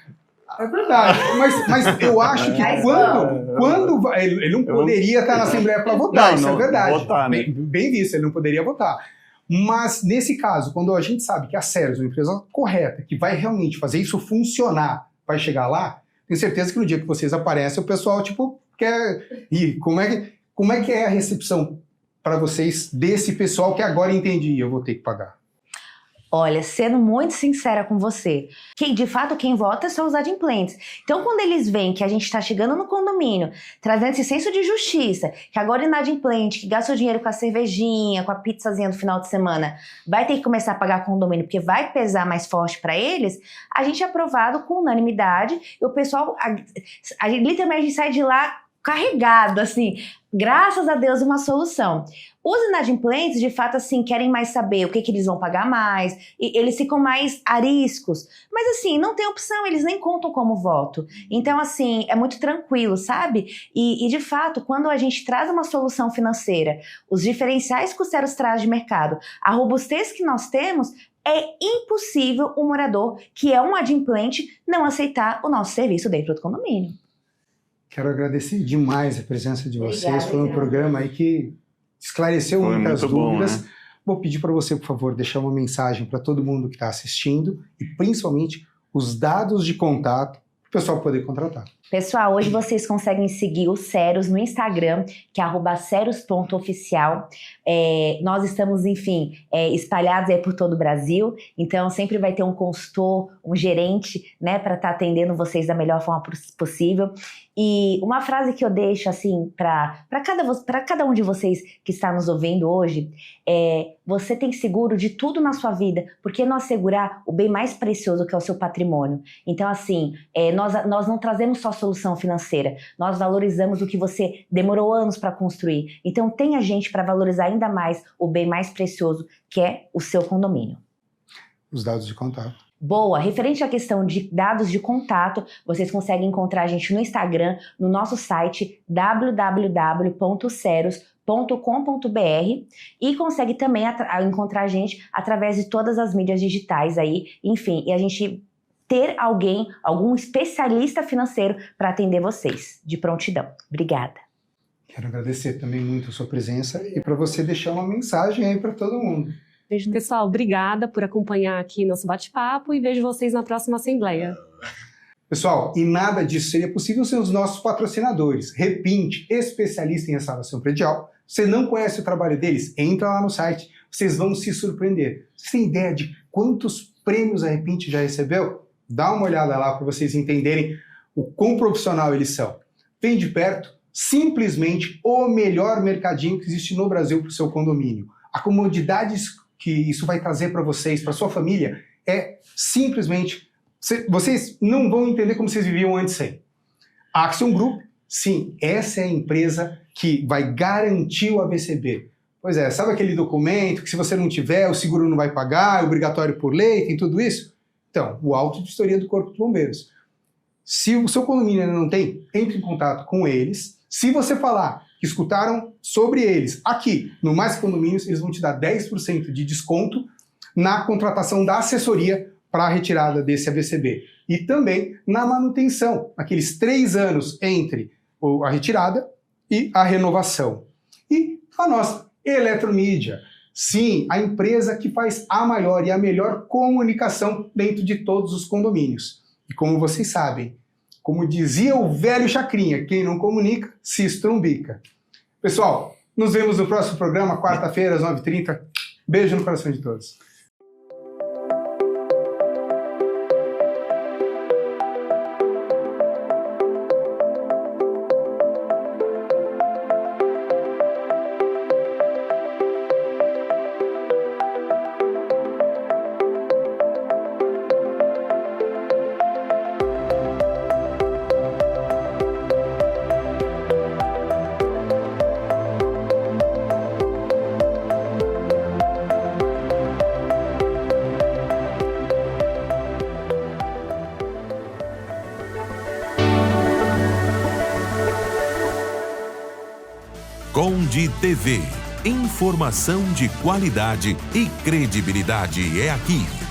S3: É verdade, mas eu acho que quando ele não poderia estar na Assembleia para votar, isso é verdade.
S4: Votar, né?
S3: Bem visto, ele não poderia votar. Mas, nesse caso, quando a gente sabe que a Ceres é uma empresa correta, que vai realmente fazer isso funcionar, vai chegar lá, tenho certeza que no dia que vocês aparecem, o pessoal, quer ir. Como é que é a recepção para vocês desse pessoal que agora entendi, eu vou ter que pagar?
S1: Olha, sendo muito sincera com você, de fato quem vota são os adimplentes. Então quando eles veem que a gente está chegando no condomínio, trazendo esse senso de justiça, que agora o inadimplente, que gasta o dinheiro com a cervejinha, com a pizzazinha do final de semana, vai ter que começar a pagar condomínio porque vai pesar mais forte para eles, a gente é aprovado com unanimidade e o pessoal, literalmente a gente sai de lá carregado, assim, graças a Deus, uma solução. Os inadimplentes, de fato, assim, querem mais saber o que eles vão pagar mais, e eles ficam mais ariscos. Mas, assim, não tem opção, eles nem contam como voto. Então, assim, é muito tranquilo, sabe? E de fato, quando a gente traz uma solução financeira, os diferenciais que o Ceres traz de mercado, a robustez que nós temos, é impossível o morador, que é um adimplente, não aceitar o nosso serviço dentro do condomínio.
S3: Quero agradecer demais a presença de vocês.
S1: Obrigada,
S3: Foi um programa aí que esclareceu muitas dúvidas.
S4: Bom, né?
S3: Vou pedir para você, por favor, deixar uma mensagem para todo mundo que está assistindo e principalmente os dados de contato para o pessoal poder contratar.
S1: Pessoal, hoje vocês conseguem seguir o Ceros no Instagram, que é @ceros.oficial. Nós estamos, enfim, espalhados aí por todo o Brasil, então sempre vai ter um consultor, um gerente, né, para estar atendendo vocês da melhor forma possível. E uma frase que eu deixo, assim, para cada um de vocês que está nos ouvindo hoje, você tem seguro de tudo na sua vida, por que não assegurar o bem mais precioso que é o seu patrimônio? Então, assim, nós não trazemos só solução financeira, nós valorizamos o que você demorou anos para construir. Então, tenha gente para valorizar ainda mais o bem mais precioso, que é o seu condomínio.
S3: Os dados de contato.
S1: Boa, referente à questão de dados de contato, vocês conseguem encontrar a gente no Instagram, no nosso site www.ceros.com.br e consegue também encontrar a gente através de todas as mídias digitais aí, enfim, e a gente ter algum especialista financeiro para atender vocês, de prontidão. Obrigada.
S3: Quero agradecer também muito a sua presença e para você deixar uma mensagem aí para todo mundo.
S2: Pessoal, obrigada por acompanhar aqui nosso bate-papo e vejo vocês na próxima Assembleia.
S3: Pessoal, e nada disso seria possível sem os nossos patrocinadores. Repinte, especialista em restauração predial. Você não conhece o trabalho deles? Entra lá no site, vocês vão se surpreender. Você tem ideia de quantos prêmios a Repinte já recebeu? Dá uma olhada lá para vocês entenderem o quão profissional eles são. Vem de perto, simplesmente o melhor mercadinho que existe no Brasil para o seu condomínio. A comodidade que isso vai trazer para vocês, para sua família, é simplesmente... Vocês não vão entender como vocês viviam antes sem. A Axion Group, sim, essa é a empresa que vai garantir o AVCB. Pois é, sabe aquele documento que se você não tiver, o seguro não vai pagar, é obrigatório por lei, tem tudo isso? Então, o auto de vistoria do Corpo de Bombeiros. Se o seu condomínio ainda não tem, entre em contato com eles. Se você falar que escutaram sobre eles aqui no Mais Condomínios, eles vão te dar 10% de desconto na contratação da assessoria para a retirada desse AVCB. E também na manutenção, aqueles 3 anos entre a retirada e a renovação. E a nossa Eletromídia. Sim, a empresa que faz a maior e a melhor comunicação dentro de todos os condomínios. E como vocês sabem, como dizia o velho Chacrinha, quem não comunica, se estrumbica. Pessoal, nos vemos no próximo programa, quarta-feira, às 9h30. Beijo no coração de todos.
S7: Conde TV. Informação de qualidade e credibilidade é aqui.